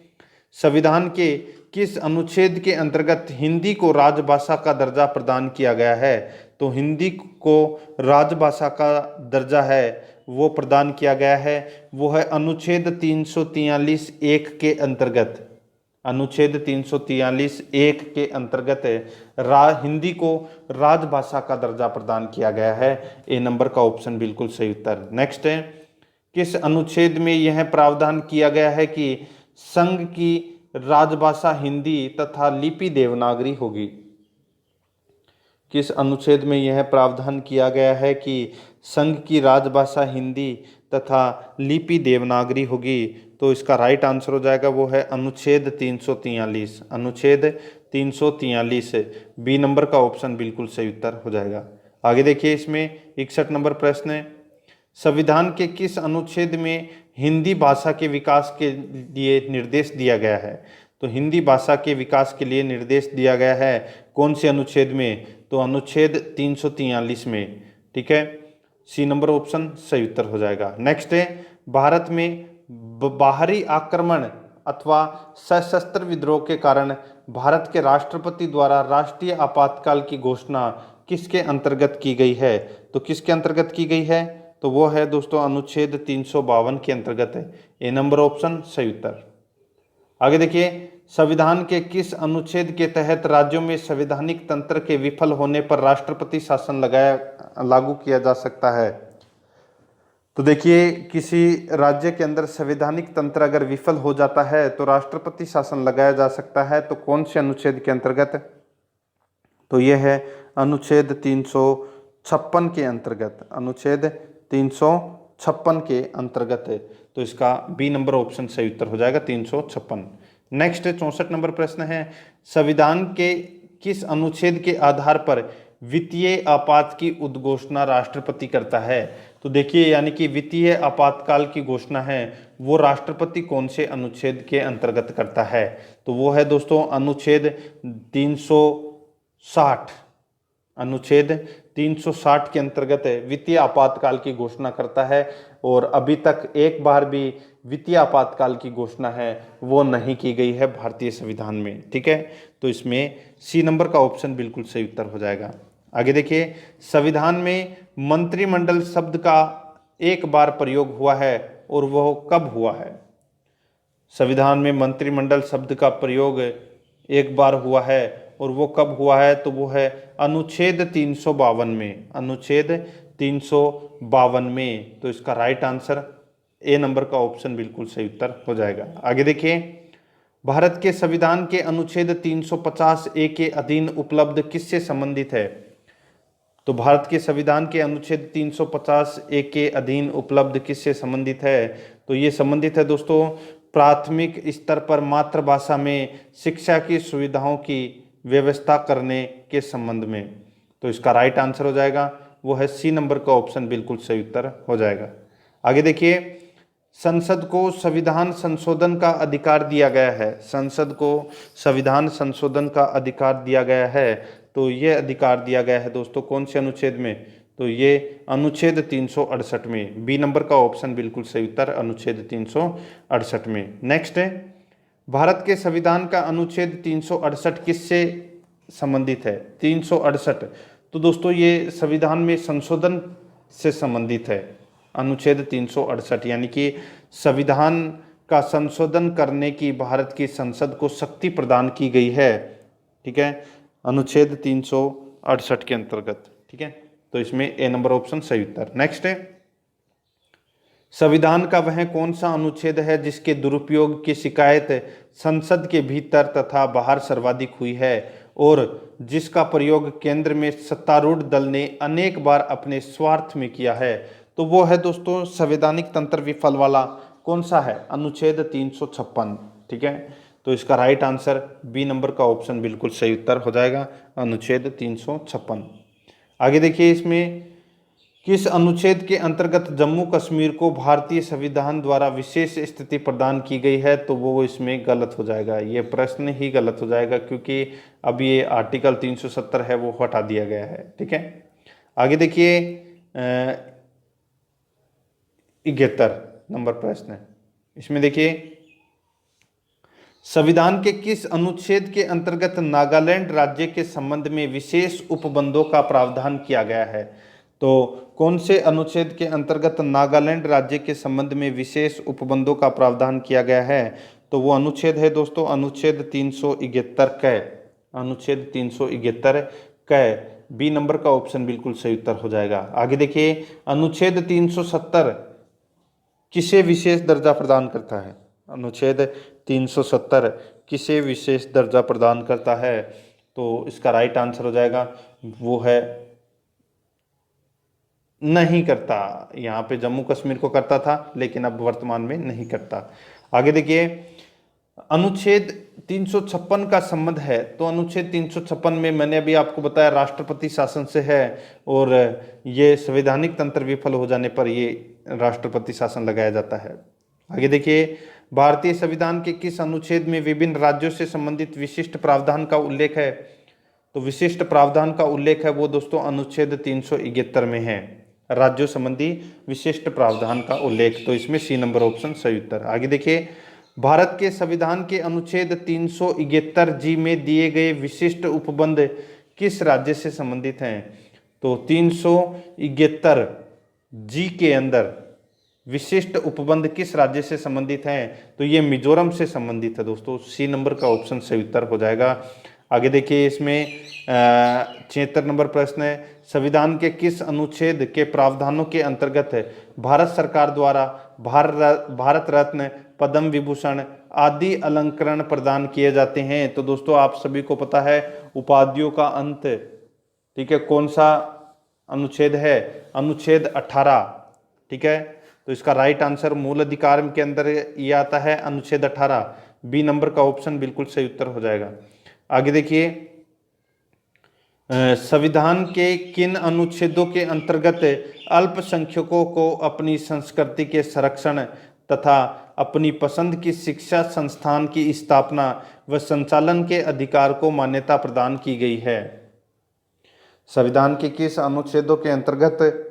संविधान के किस अनुच्छेद के अंतर्गत हिंदी को राजभाषा का दर्जा प्रदान किया गया है? तो हिंदी को राजभाषा का दर्जा है वो प्रदान किया गया है वो है अनुच्छेद 343 एक के अंतर्गत। अनुच्छेद 343 एक के अंतर्गत हिंदी को राजभाषा का दर्जा प्रदान किया गया है। ए नंबर का ऑप्शन बिल्कुल सही उत्तर। नेक्स्ट है, किस अनुच्छेद में यह प्रावधान किया गया है कि संघ की राजभाषा हिंदी तथा लिपि देवनागरी होगी? किस अनुच्छेद में यह प्रावधान किया गया है कि संघ की राजभाषा हिंदी तथा लिपि देवनागरी होगी? तो इसका राइट आंसर हो जाएगा वो है अनुच्छेद 343। अनुच्छेद 343 बी नंबर का ऑप्शन बिल्कुल सही उत्तर हो जाएगा। आगे देखिए, इसमें 61 नंबर प्रश्न है, संविधान के किस अनुच्छेद में हिंदी भाषा के विकास के लिए निर्देश दिया गया है? तो हिंदी भाषा के विकास के लिए निर्देश दिया गया है कौन से अनुच्छेद में? तो अनुच्छेद 343 में। ठीक है, सी नंबर ऑप्शन सही उत्तर हो जाएगा। नेक्स्ट है, भारत में बाहरी आक्रमण अथवा सशस्त्र विद्रोह के कारण भारत के राष्ट्रपति द्वारा राष्ट्रीय आपातकाल की घोषणा किसके अंतर्गत की गई है? तो किसके अंतर्गत की गई है? तो वो है दोस्तों अनुच्छेद 352 के अंतर्गत है। ए नंबर ऑप्शन सही उत्तर। आगे देखिए, संविधान के किस अनुच्छेद के तहत राज्यों में संवैधानिक तंत्र के विफल होने पर राष्ट्रपति शासन लागू किया जा सकता है? तो देखिए, किसी राज्य के अंदर संवैधानिक तंत्र अगर विफल हो जाता है तो राष्ट्रपति शासन लगाया जा सकता है। तो कौन से अनुच्छेद के अंतर्गत? तो यह है अनुच्छेद 356 के अंतर्गत। अनुच्छेद 356 के अंतर्गत है। तो इसका बी नंबर ऑप्शन सही उत्तर हो जाएगा 356। नेक्स्ट 64 नंबर प्रश्न है, संविधान के किस अनुच्छेद के आधार पर वित्तीय आपात की उद्घोषणा राष्ट्रपति करता है? तो देखिए, यानी कि वित्तीय आपातकाल की घोषणा है वो राष्ट्रपति कौन से अनुच्छेद के अंतर्गत करता है? तो वो है दोस्तों अनुच्छेद 360। अनुच्छेद 360 के अंतर्गत वित्तीय आपातकाल की घोषणा करता है और अभी तक एक बार भी वित्तीय आपातकाल की घोषणा है वो नहीं की गई है भारतीय संविधान में। ठीक है, तो इसमें सी नंबर का ऑप्शन बिल्कुल सही उत्तर हो जाएगा। आगे देखिए, संविधान में मंत्रिमंडल शब्द का एक बार प्रयोग हुआ है और वह कब हुआ है? संविधान में मंत्रिमंडल शब्द का प्रयोग एक बार हुआ है और वो कब हुआ है? तो वो है अनुच्छेद 352 में। अनुच्छेद 352 में। तो इसका राइट आंसर ए नंबर का ऑप्शन बिल्कुल सही उत्तर हो जाएगा। आगे देखिए, भारत के संविधान के अनुच्छेद 350 ए के अधीन उपलब्ध किससे संबंधित है? तो भारत के संविधान के अनुच्छेद 350 ए के अधीन उपलब्ध किससे संबंधित है? तो ये संबंधित है दोस्तों प्राथमिक स्तर पर मातृभाषा में शिक्षा की सुविधाओं की व्यवस्था करने के संबंध में। तो इसका राइट आंसर हो जाएगा वो है सी नंबर का ऑप्शन बिल्कुल सही उत्तर हो जाएगा। आगे देखिए, संसद को संविधान संशोधन का अधिकार दिया गया है। संसद को संविधान संशोधन का अधिकार दिया गया है। तो ये अधिकार दिया गया है दोस्तों कौन से अनुच्छेद में? तो ये अनुच्छेद 368 में। बी नंबर का ऑप्शन बिल्कुल सही उत्तर अनुच्छेद 368 में। नेक्स्ट है, भारत के संविधान का अनुच्छेद 368 किससे संबंधित है? 368 तो दोस्तों ये संविधान में संशोधन से संबंधित है। अनुच्छेद 368 यानी कि संविधान का संशोधन करने की भारत की संसद को शक्ति प्रदान की गई है। ठीक है, अनुच्छेद 368 के अंतर्गत। ठीक है, तो इसमें ए नंबर ऑप्शन सही उत्तर। नेक्स्ट है, संविधान का वह कौन सा अनुच्छेद है जिसके दुरुपयोग की शिकायत संसद के भीतर तथा बाहर सर्वाधिक हुई है और जिसका प्रयोग केंद्र में सत्तारूढ़ दल ने अनेक बार अपने स्वार्थ में किया है? तो वो है दोस्तों संवैधानिक तंत्र विफल वाला कौन सा है? अनुच्छेद 356। ठीक है, तो इसका राइट आंसर बी नंबर का ऑप्शन बिल्कुल सही उत्तर हो जाएगा अनुच्छेद 356। आगे देखिए, इसमें किस अनुच्छेद के अंतर्गत जम्मू कश्मीर को भारतीय संविधान द्वारा विशेष स्थिति प्रदान की गई है? तो वो इसमें गलत हो जाएगा। ये प्रश्न ही गलत हो जाएगा क्योंकि अब ये आर्टिकल 370 है वो हटा दिया गया है। ठीक है, आगे देखिए 71 नंबर प्रश्न है। इसमें देखिए, संविधान के किस अनुच्छेद के अंतर्गत नागालैंड राज्य के संबंध में विशेष उपबंधों का प्रावधान किया गया है? तो कौन से अनुच्छेद के अंतर्गत नागालैंड राज्य के संबंध में विशेष उपबंधों का प्रावधान किया गया है? तो वो अनुच्छेद है दोस्तों अनुच्छेद 371 क। अनुच्छेद 371 क। बी नंबर का ऑप्शन बिल्कुल सही उत्तर हो जाएगा। आगे देखिए, अनुच्छेद 370 किसे विशेष दर्जा प्रदान करता है? अनुच्छेद 370 किसे विशेष दर्जा प्रदान करता है? तो इसका राइट आंसर हो जाएगा वो है नहीं करता। यहाँ पे जम्मू कश्मीर को करता था, लेकिन अब वर्तमान में नहीं करता। आगे देखिए, अनुच्छेद 356 का संबंध है, तो अनुच्छेद 356 में मैंने अभी आपको बताया राष्ट्रपति शासन से है, और ये संवैधानिक तंत्र विफल हो जाने पर ये राष्ट्रपति शासन लगाया जाता है। आगे देखिए, भारतीय संविधान के किस अनुच्छेद में विभिन्न राज्यों से संबंधित विशिष्ट प्रावधान का उल्लेख है? तो विशिष्ट प्रावधान का उल्लेख है वो दोस्तों अनुच्छेद 371 में है, राज्यों संबंधी विशिष्ट प्रावधान का उल्लेख। तो इसमें सी नंबर ऑप्शन सही उत्तर। आगे देखिए, भारत के संविधान के अनुच्छेद 371 जी में दिए गए विशिष्ट उपबंध किस राज्य से संबंधित हैं? तो 371 जी के अंदर विशिष्ट उपबंध किस राज्य से संबंधित हैं? तो ये मिजोरम से संबंधित है दोस्तों। सी नंबर का ऑप्शन सही उत्तर हो जाएगा। आगे देखिए, इसमें 76 नंबर प्रश्न है, संविधान के किस अनुच्छेद के प्रावधानों के अंतर्गत भारत सरकार द्वारा भारत रत्न, पद्म विभूषण आदि अलंकरण प्रदान किए जाते हैं? तो दोस्तों आप सभी को पता है उपाधियों का अंत, ठीक है, कौन सा अनुच्छेद है? अनुच्छेद 18, ठीक है। तो इसका राइट आंसर मूल अधिकार के अंदर ये आता है अनुच्छेद 18। बी नंबर का ऑप्शन बिल्कुल सही उत्तर हो जाएगा। आगे देखिए, संविधान के किन अनुच्छेदों के अंतर्गत अल्पसंख्यकों को अपनी संस्कृति के संरक्षण तथा अपनी पसंद की शिक्षा संस्थान की स्थापना व संचालन के अधिकार को मान्यता प्रदान की गई है? संविधान के किस अनुच्छेदों के अंतर्गत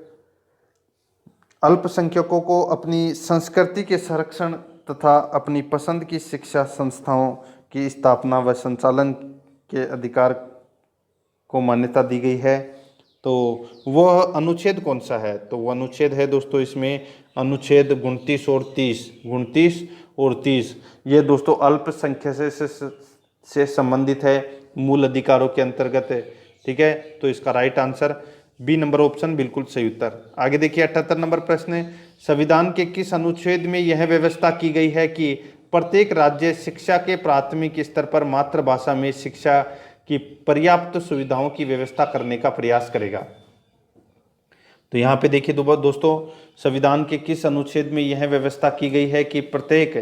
अल्पसंख्यकों को अपनी संस्कृति के संरक्षण तथा अपनी पसंद की शिक्षा संस्थाओं की स्थापना व संचालन के अधिकार को मान्यता दी गई है? तो वह अनुच्छेद कौन सा है? तो वह अनुच्छेद है दोस्तों इसमें अनुच्छेद 29 और 30। 29 और 30 ये दोस्तों अल्पसंख्यक से संबंधित है, मूल अधिकारों के अंतर्गत है, ठीक है। तो इसका right answer B number option बिल्कुल सही उत्तर। आगे देखिए, 78 नंबर प्रश्न है, संविधान के किस अनुच्छेद में यह व्यवस्था की गई है कि प्रत्येक राज्य शिक्षा के प्राथमिक स्तर पर मातृभाषा में शिक्षा की पर्याप्त सुविधाओं की व्यवस्था करने का प्रयास करेगा? तो यहाँ पे देखिए दोस्तों, संविधान के किस अनुच्छेद में यह व्यवस्था की गई है कि प्रत्येक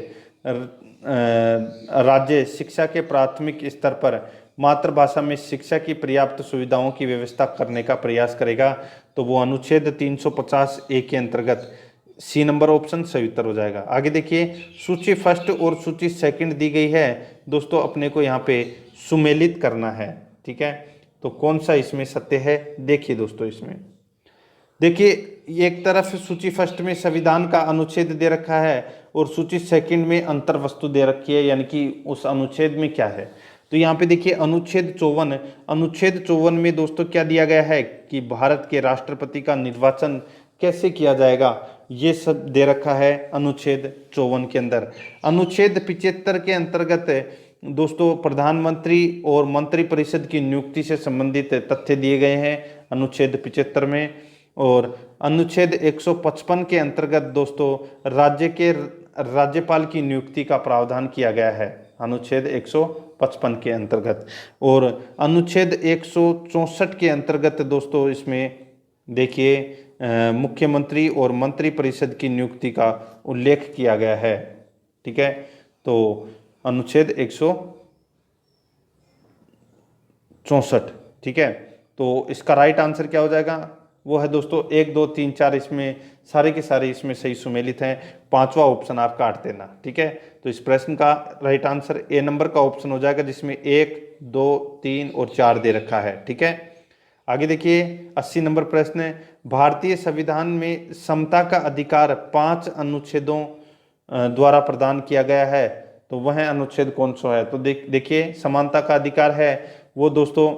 राज्य शिक्षा के प्राथमिक स्तर पर मातृभाषा में शिक्षा की पर्याप्त सुविधाओं की व्यवस्था करने का प्रयास करेगा? तो वो अनुच्छेद 350 ए के अंतर्गत सी नंबर ऑप्शन सही उत्तर हो जाएगा। आगे देखिए, सूची फर्स्ट और सूची सेकंड दी गई है दोस्तों, अपने को यहाँ पे सुमेलित करना है, ठीक है। तो कौन सा इसमें सत्य है? देखिए दोस्तों, इसमें देखिए एक तरफ सूची फर्स्ट में संविधान का अनुच्छेद दे रखा है और सूची सेकंड में अंतर वस्तु दे रखी है, यानी कि उस अनुच्छेद में क्या है। तो यहाँ पे देखिए अनुच्छेद 54 में दोस्तों क्या दिया गया है कि भारत के राष्ट्रपति का निर्वाचन कैसे किया जाएगा, ये सब दे रखा है अनुच्छेद 54 के अंदर। अनुच्छेद 75 के अंतर्गत दोस्तों प्रधानमंत्री और मंत्रिपरिषद की नियुक्ति से संबंधित तथ्य दिए गए हैं अनुच्छेद 75 में। और अनुच्छेद 155 के अंतर्गत दोस्तों राज्य के राज्यपाल की नियुक्ति का प्रावधान किया गया है अनुच्छेद 155 के अंतर्गत। और अनुच्छेद 164 के अंतर्गत दोस्तों इसमें देखिए मुख्यमंत्री और मंत्रिपरिषद की नियुक्ति का उल्लेख किया गया है, ठीक है। तो अनुच्छेद 164, ठीक है। तो इसका राइट आंसर क्या हो जाएगा? वो है दोस्तों 1, 2, 3, 4, इसमें सारे के सारे इसमें सही सुमेलित हैं। 5वां ऑप्शन आप काट देना, ठीक है। तो इस प्रश्न का राइट आंसर ए नंबर का ऑप्शन हो जाएगा, जिसमें 1, 2, 3 और 4 दे रखा है, ठीक है। आगे देखिए 80 नंबर प्रश्न है, भारतीय संविधान में समता का अधिकार 5 अनुच्छेदों द्वारा प्रदान किया गया है, तो वह अनुच्छेद कौन सा है? तो देखिए समानता का अधिकार है वो दोस्तों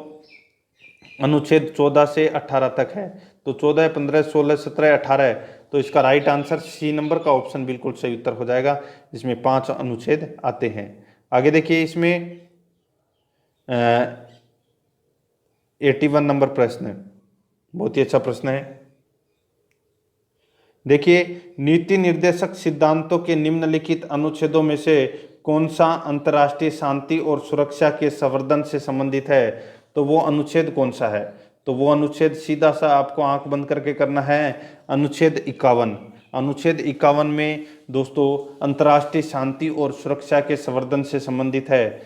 अनुच्छेद 14 से 18 तक है। तो 14, 15, 16, 17, 18, तो इसका राइट आंसर सी नंबर का ऑप्शन बिल्कुल सही उत्तर हो जाएगा, जिसमें 5 अनुच्छेद आते हैं। आगे देखिए इसमें 81 नंबर प्रश्न है, बहुत ही अच्छा प्रश्न है। देखिए नीति निर्देशक सिद्धांतों के निम्नलिखित अनुच्छेदों में से कौन सा अंतर्राष्ट्रीय शांति और सुरक्षा के संवर्धन से संबंधित है? तो वो अनुच्छेद कौन सा है? तो वो अनुच्छेद सीधा सा आपको आंख बंद करके करना है, अनुच्छेद 51। अनुच्छेद 51 में दोस्तों अंतर्राष्ट्रीय शांति और सुरक्षा के संवर्धन से संबंधित है,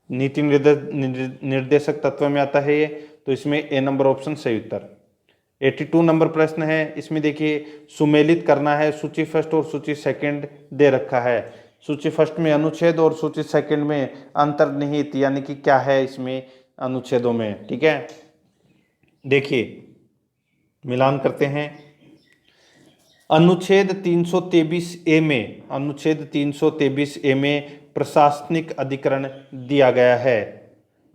नीति निर्देशक तत्व में आता है ये, तो इसमें ए नंबर ऑप्शन सही उत्तर। 82 नंबर प्रश्न है, इसमें देखिए सुमेलित करना है, सूची फर्स्ट और सूची सेकंड दे रखा है। सूची फर्स्ट में अनुच्छेद और सूची सेकंड में अंतर्निहित यानी कि क्या है इसमें अनुच्छेदों में, ठीक है। देखिए मिलान करते हैं। अनुच्छेद 323 ए में, अनुच्छेद 323 ए में प्रशासनिक अधिकरण दिया गया है,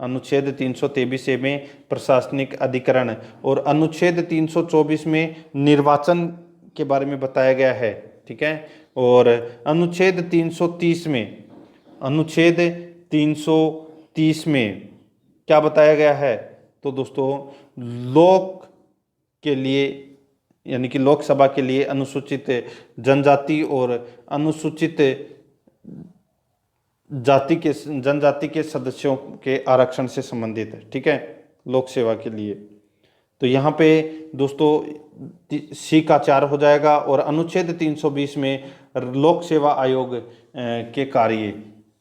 अनुच्छेद 323 ए में प्रशासनिक अधिकरण, और अनुच्छेद 324 में निर्वाचन के बारे में बताया गया है, ठीक है। और अनुच्छेद 330 में, अनुच्छेद 330 में क्या बताया गया है, तो दोस्तों लोक के लिए यानी कि लोकसभा के लिए अनुसूचित जनजाति और अनुसूचित जनजाति के सदस्यों के आरक्षण से संबंधित है, ठीक है, लोक सेवा के लिए। तो यहाँ पे दोस्तों सी का 4 हो जाएगा, और अनुच्छेद 320 में लोक सेवा आयोग के कार्य,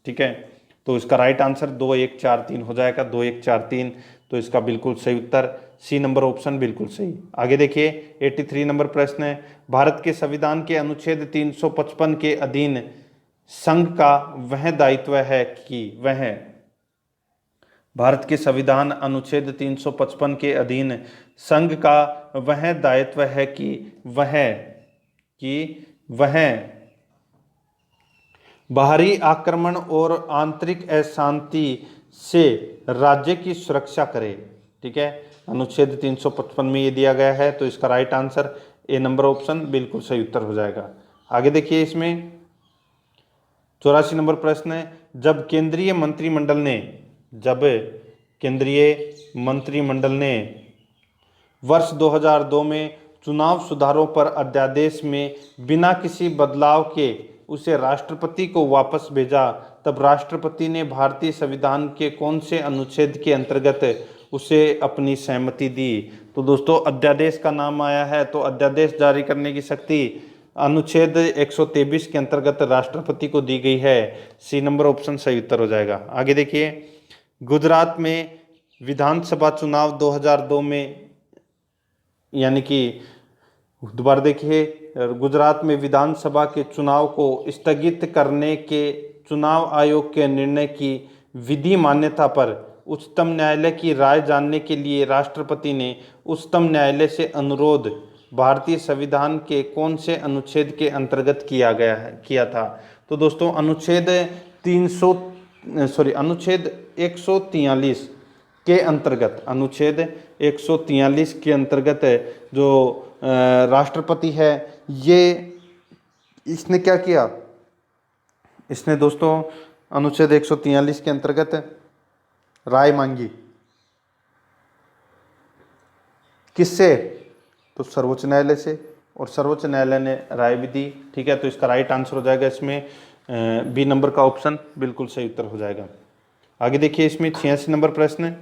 ठीक है। तो इसका राइट आंसर 2 1 4 3 हो जाएगा, 2 1 4 3, तो इसका बिल्कुल सही उत्तर सी नंबर ऑप्शन बिल्कुल सही। आगे देखिए 83 नंबर प्रश्न है, भारत के संविधान के अनुच्छेद 355 के अधीन संघ का वह दायित्व है कि वह, भारत के संविधान अनुच्छेद 355 के अधीन संघ का वह दायित्व है कि वह बाहरी आक्रमण और आंतरिक अशांति से राज्य की सुरक्षा करे, ठीक है। अनुच्छेद 355 में ये दिया गया है, तो इसका right answer A number option बिल्कुल सही उत्तर हो जाएगा। आगे देखिए इसमें 84 नंबर प्रश्न है, जब केंद्रीय मंत्रिमंडल ने वर्ष 2002 में चुनाव सुधारों पर अध्यादेश में बिना किसी बदलाव के उसे राष्ट्रपति को वापस भेजा, तब राष्ट्रपति ने भारतीय संविधान के कौन से अनुच्छेद के अंतर्गत उसे अपनी सहमति दी। तो दोस्तों अध्यादेश का नाम आया है, तो अध्यादेश जारी करने की शक्ति अनुच्छेद 123 के अंतर्गत राष्ट्रपति को दी गई है, सी नंबर ऑप्शन सही उत्तर हो जाएगा। आगे देखिए गुजरात में विधानसभा चुनाव 2002 में, यानी कि दोबारा देखिए, गुजरात में विधानसभा के चुनाव को स्थगित करने के चुनाव आयोग के निर्णय की विधि मान्यता पर उच्चतम न्यायालय की राय जानने के लिए राष्ट्रपति ने उच्चतम न्यायालय से अनुरोध भारतीय संविधान के कौन से अनुच्छेद के अंतर्गत किया था। तो दोस्तों अनुच्छेद 143 के अंतर्गत, अनुच्छेद 143 के अंतर्गत जो राष्ट्रपति है, ये इसने क्या किया, इसने दोस्तों अनुच्छेद 143 के अंतर्गत राय मांगी, किससे, तो सर्वोच्च न्यायालय से, और सर्वोच्च न्यायालय ने राय भी दी, ठीक है। तो इसका राइट आंसर हो जाएगा इसमें बी नंबर का ऑप्शन बिल्कुल सही उत्तर हो जाएगा। आगे देखिए इसमें 86 नंबर प्रश्न है,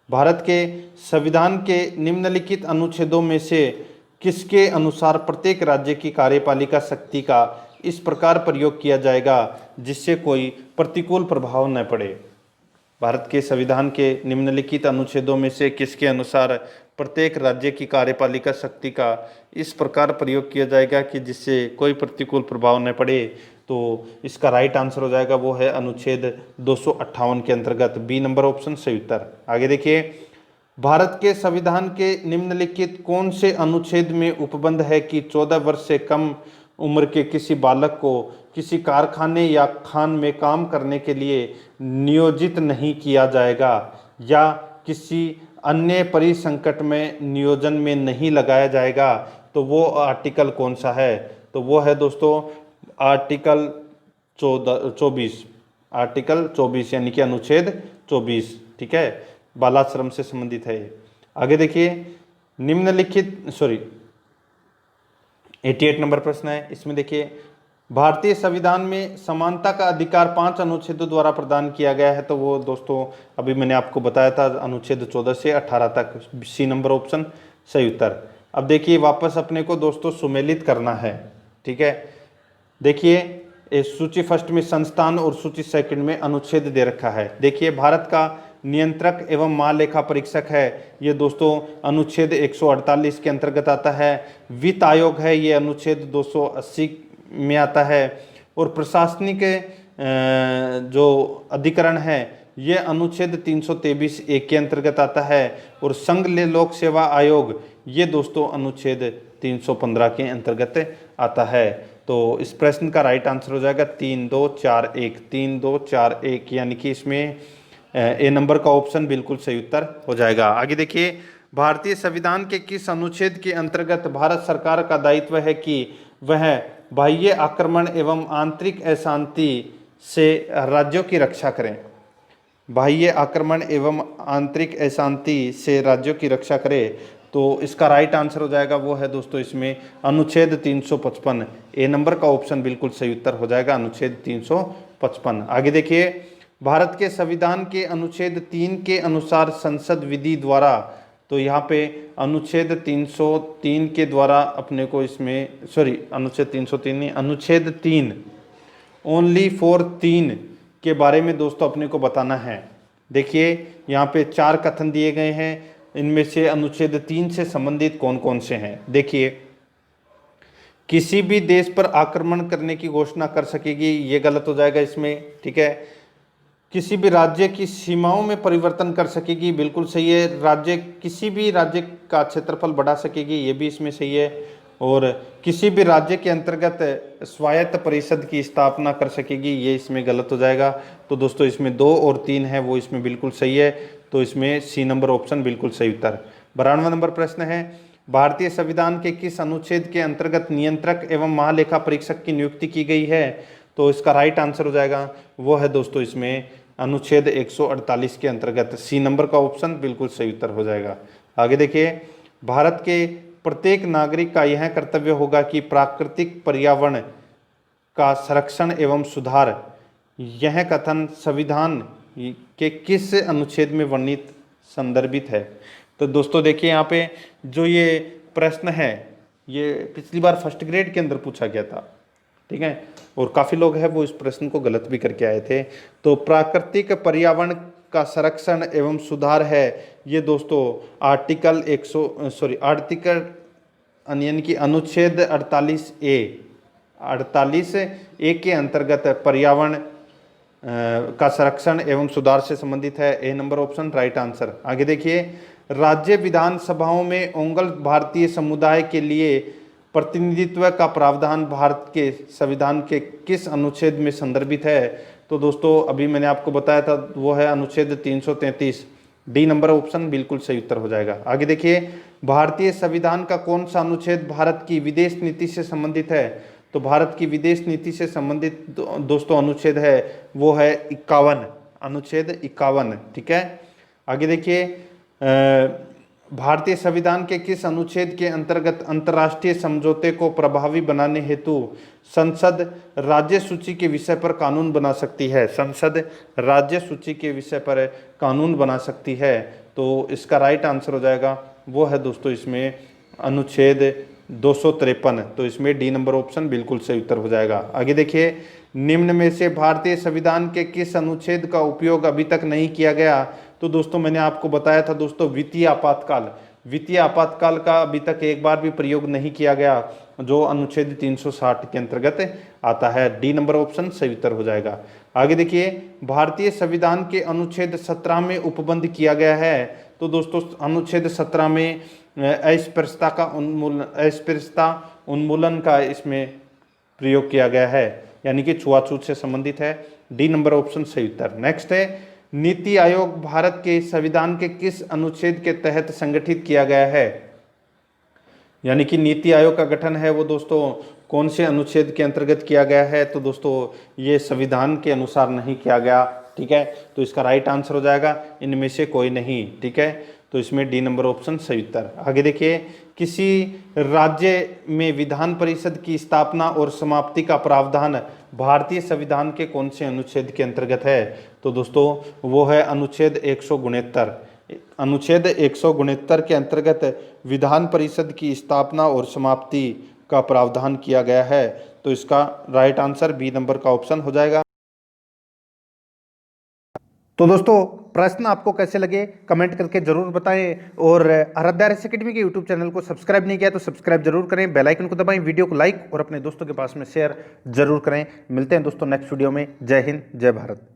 भारत के संविधान के निम्नलिखित अनुच्छेदों में से किसके अनुसार प्रत्येक राज्य की कार्यपालिका शक्ति का इस प्रकार प्रयोग किया जाएगा जिससे कोई प्रतिकूल प्रभाव न पड़े। भारत के संविधान के निम्नलिखित अनुच्छेदों में से किसके अनुसार प्रत्येक राज्य की कार्यपालिका शक्ति का इस प्रकार प्रयोग किया जाएगा कि जिससे कोई प्रतिकूल प्रभाव न पड़े। तो इसका राइट आंसर हो जाएगा वो है अनुच्छेद 258 के अंतर्गत बी नंबर ऑप्शन सही उत्तर। आगे देखिए भारत के संविधान के निम्नलिखित कौन से अनुच्छेद में उपबंध है कि 14 वर्ष से कम उम्र के किसी बालक को किसी कारखाने या खान में काम करने के लिए नियोजित नहीं किया जाएगा या किसी अन्य परिसंकट में नियोजन में नहीं लगाया जाएगा। तो वो आर्टिकल कौन सा है, तो वो है दोस्तों आर्टिकल 24, आर्टिकल 24 यानी कि अनुच्छेद 24, ठीक है, बालाश्रम से संबंधित है। आगे देखिए निम्नलिखित 88 नंबर प्रश्न है, इसमें देखिए भारतीय संविधान में समानता का अधिकार 5 अनुच्छेदों द्वारा प्रदान किया गया है, तो वो दोस्तों अभी मैंने आपको बताया था अनुच्छेद 14 से 18 तक, सी नंबर ऑप्शन सही उत्तर। अब देखिए वापस अपने को दोस्तों सुमेलित करना है, ठीक है। देखिए इस सूची फर्स्ट में संस्थान और सूची सेकंड में अनुच्छेद दे रखा है। देखिए भारत का नियंत्रक एवं महालेखा परीक्षक है, ये दोस्तों अनुच्छेद 148 के अंतर्गत आता है। वित्त आयोग है, ये अनुच्छेद 280 में आता है। और प्रशासनिक जो अधिकरण है ये अनुच्छेद 323(1) के अंतर्गत आता है। और संघ लोक सेवा आयोग ये दोस्तों अनुच्छेद 315 के अंतर्गत आता है। तो इस प्रश्न का राइट आंसर हो जाएगा 3241, 3241, यानी कि इसमें ए नंबर का ऑप्शन बिल्कुल सही उत्तर हो जाएगा। आगे देखिए भारतीय संविधान के किस अनुच्छेद के अंतर्गत भारत सरकार का दायित्व है कि वह बाह्य आक्रमण एवं आंतरिक अशांति से राज्यों की रक्षा करें। बाह्य आक्रमण एवं आंतरिक अशांति से राज्यों की रक्षा करे, तो इसका राइट आंसर हो जाएगा वो है दोस्तों इसमें अनुच्छेद 355, ए नंबर का ऑप्शन बिल्कुल सही उत्तर हो जाएगा, अनुच्छेद 355। आगे देखिए भारत के संविधान के अनुच्छेद 3 के अनुसार संसद विधि द्वारा, तो यहाँ पे अनुच्छेद 303 के द्वारा अपने को इसमें अनुच्छेद 303 नहीं, अनुच्छेद 3 ओनली फॉर 3 के बारे में दोस्तों अपने को बताना है। देखिए यहाँ पे 4 कथन दिए गए हैं, इनमें से अनुच्छेद 3 से संबंधित कौन कौन से हैं। देखिए किसी भी देश पर आक्रमण करने की घोषणा कर सकेगी, ये गलत हो जाएगा इसमें, ठीक है। किसी भी राज्य की सीमाओं में परिवर्तन कर सकेगी, बिल्कुल सही है। राज्य किसी भी राज्य का क्षेत्रफल बढ़ा सकेगी, ये भी इसमें सही है। और किसी भी राज्य के अंतर्गत स्वायत्त परिषद की स्थापना कर सकेगी, ये इसमें गलत हो जाएगा। तो दोस्तों इसमें 2 और 3 है वो इसमें बिल्कुल सही है, तो इसमें सी नंबर ऑप्शन बिल्कुल सही उत्तर। 92वां नंबर प्रश्न है भारतीय संविधान के किस अनुच्छेद के अंतर्गत नियंत्रक एवं महालेखा परीक्षक की नियुक्ति की गई है, तो इसका राइट आंसर हो जाएगा वो है दोस्तों इसमें अनुच्छेद 148 के अंतर्गत, सी नंबर का ऑप्शन बिल्कुल सही उत्तर हो जाएगा। आगे देखिए भारत के प्रत्येक नागरिक का यह कर्तव्य होगा कि प्राकृतिक पर्यावरण का संरक्षण एवं सुधार, यह कथन संविधान के किस अनुच्छेद में वर्णित संदर्भित है। तो दोस्तों देखिए यहाँ पे जो ये प्रश्न है ये पिछली बार फर्स्ट ग्रेड के अंदर पूछा गया था, ठीक है, और काफ़ी लोग हैं वो इस प्रश्न को गलत भी करके आए थे। तो प्राकृतिक पर्यावरण का संरक्षण एवं सुधार है, ये दोस्तों आर्टिकल यानी कि अनुच्छेद 48A के अंतर्गत पर्यावरण का संरक्षण एवं सुधार से संबंधित है, ए नंबर ऑप्शन राइट आंसर। आगे देखिए राज्य विधानसभाओं में ओंगल भारतीय समुदाय के लिए प्रतिनिधित्व का प्रावधान भारत के संविधान के किस अनुच्छेद में संदर्भित है, तो दोस्तों अभी मैंने आपको बताया था वो है अनुच्छेद 333, डी नंबर ऑप्शन बिल्कुल सही उत्तर हो जाएगा। आगे देखिए भारतीय संविधान का कौन सा अनुच्छेद भारत की विदेश नीति से संबंधित है, तो भारत की विदेश नीति से संबंधित दोस्तों अनुच्छेद है वो है 51, अनुच्छेद 51, ठीक है। आगे देखिए भारतीय संविधान के किस अनुच्छेद के अंतर्गत अंतर्राष्ट्रीय समझौते को प्रभावी बनाने हेतु संसद राज्य सूची के विषय पर कानून बना सकती है, संसद राज्य सूची के विषय पर कानून बना सकती है, तो इसका राइट आंसर हो जाएगा वो है दोस्तों इसमें अनुच्छेद 253, तो इसमें डी नंबर ऑप्शन बिल्कुल सही उत्तर हो जाएगा। आगे देखिए निम्न में से भारतीय संविधान के किस अनुच्छेद का उपयोग अभी तक नहीं किया गया, तो दोस्तों मैंने आपको बताया था दोस्तों वित्तीय आपातकाल, वित्तीय आपातकाल का अभी तक एक बार भी प्रयोग नहीं किया गया, जो अनुच्छेद 360 के अंतर्गत आता है, डी नंबर ऑप्शन सही उत्तर हो जाएगा। आगे देखिए भारतीय संविधान के अनुच्छेद 17 में उपबंध किया गया है, तो दोस्तों अनुच्छेद 17 में अस्पृश्यता उन्मूलन का इसमें प्रयोग किया गया है, यानी कि छुआछूत से संबंधित है, डी नंबर ऑप्शन सही उत्तर। नेक्स्ट है नीति आयोग भारत के संविधान के किस अनुच्छेद के तहत संगठित किया गया है, यानी कि नीति आयोग का गठन है वो दोस्तों कौन से अनुच्छेद के अंतर्गत किया गया है, तो दोस्तों ये संविधान के अनुसार नहीं किया गया, ठीक है, तो इसका राइट आंसर हो जाएगा इनमें से कोई नहीं, ठीक है। तो इसमें डी नंबर ऑप्शन सही उत्तर। आगे देखिए, किसी राज्य में विधान परिषद की स्थापना और समाप्ति का प्रावधान भारतीय संविधान के कौन से अनुच्छेद के अंतर्गत है? तो दोस्तों वो है अनुच्छेद 169। अनुच्छेद 169 के अंतर्गत विधान परिषद की स्थापना और समाप्ति का प्रावधान किया गया है। तो इसका राइट आंसर बी नंबर का ऑप्शन हो जाएगा। तो दोस्तों प्रश्न आपको कैसे लगे कमेंट करके जरूर बताएं, और आराध्या रेस एकेडमी के यूट्यूब चैनल को सब्सक्राइब नहीं किया तो सब्सक्राइब जरूर करें, बेल आइकन को दबाएं, वीडियो को लाइक और अपने दोस्तों के पास में शेयर जरूर करें। मिलते हैं दोस्तों नेक्स्ट वीडियो में। जय हिंद, जय भारत।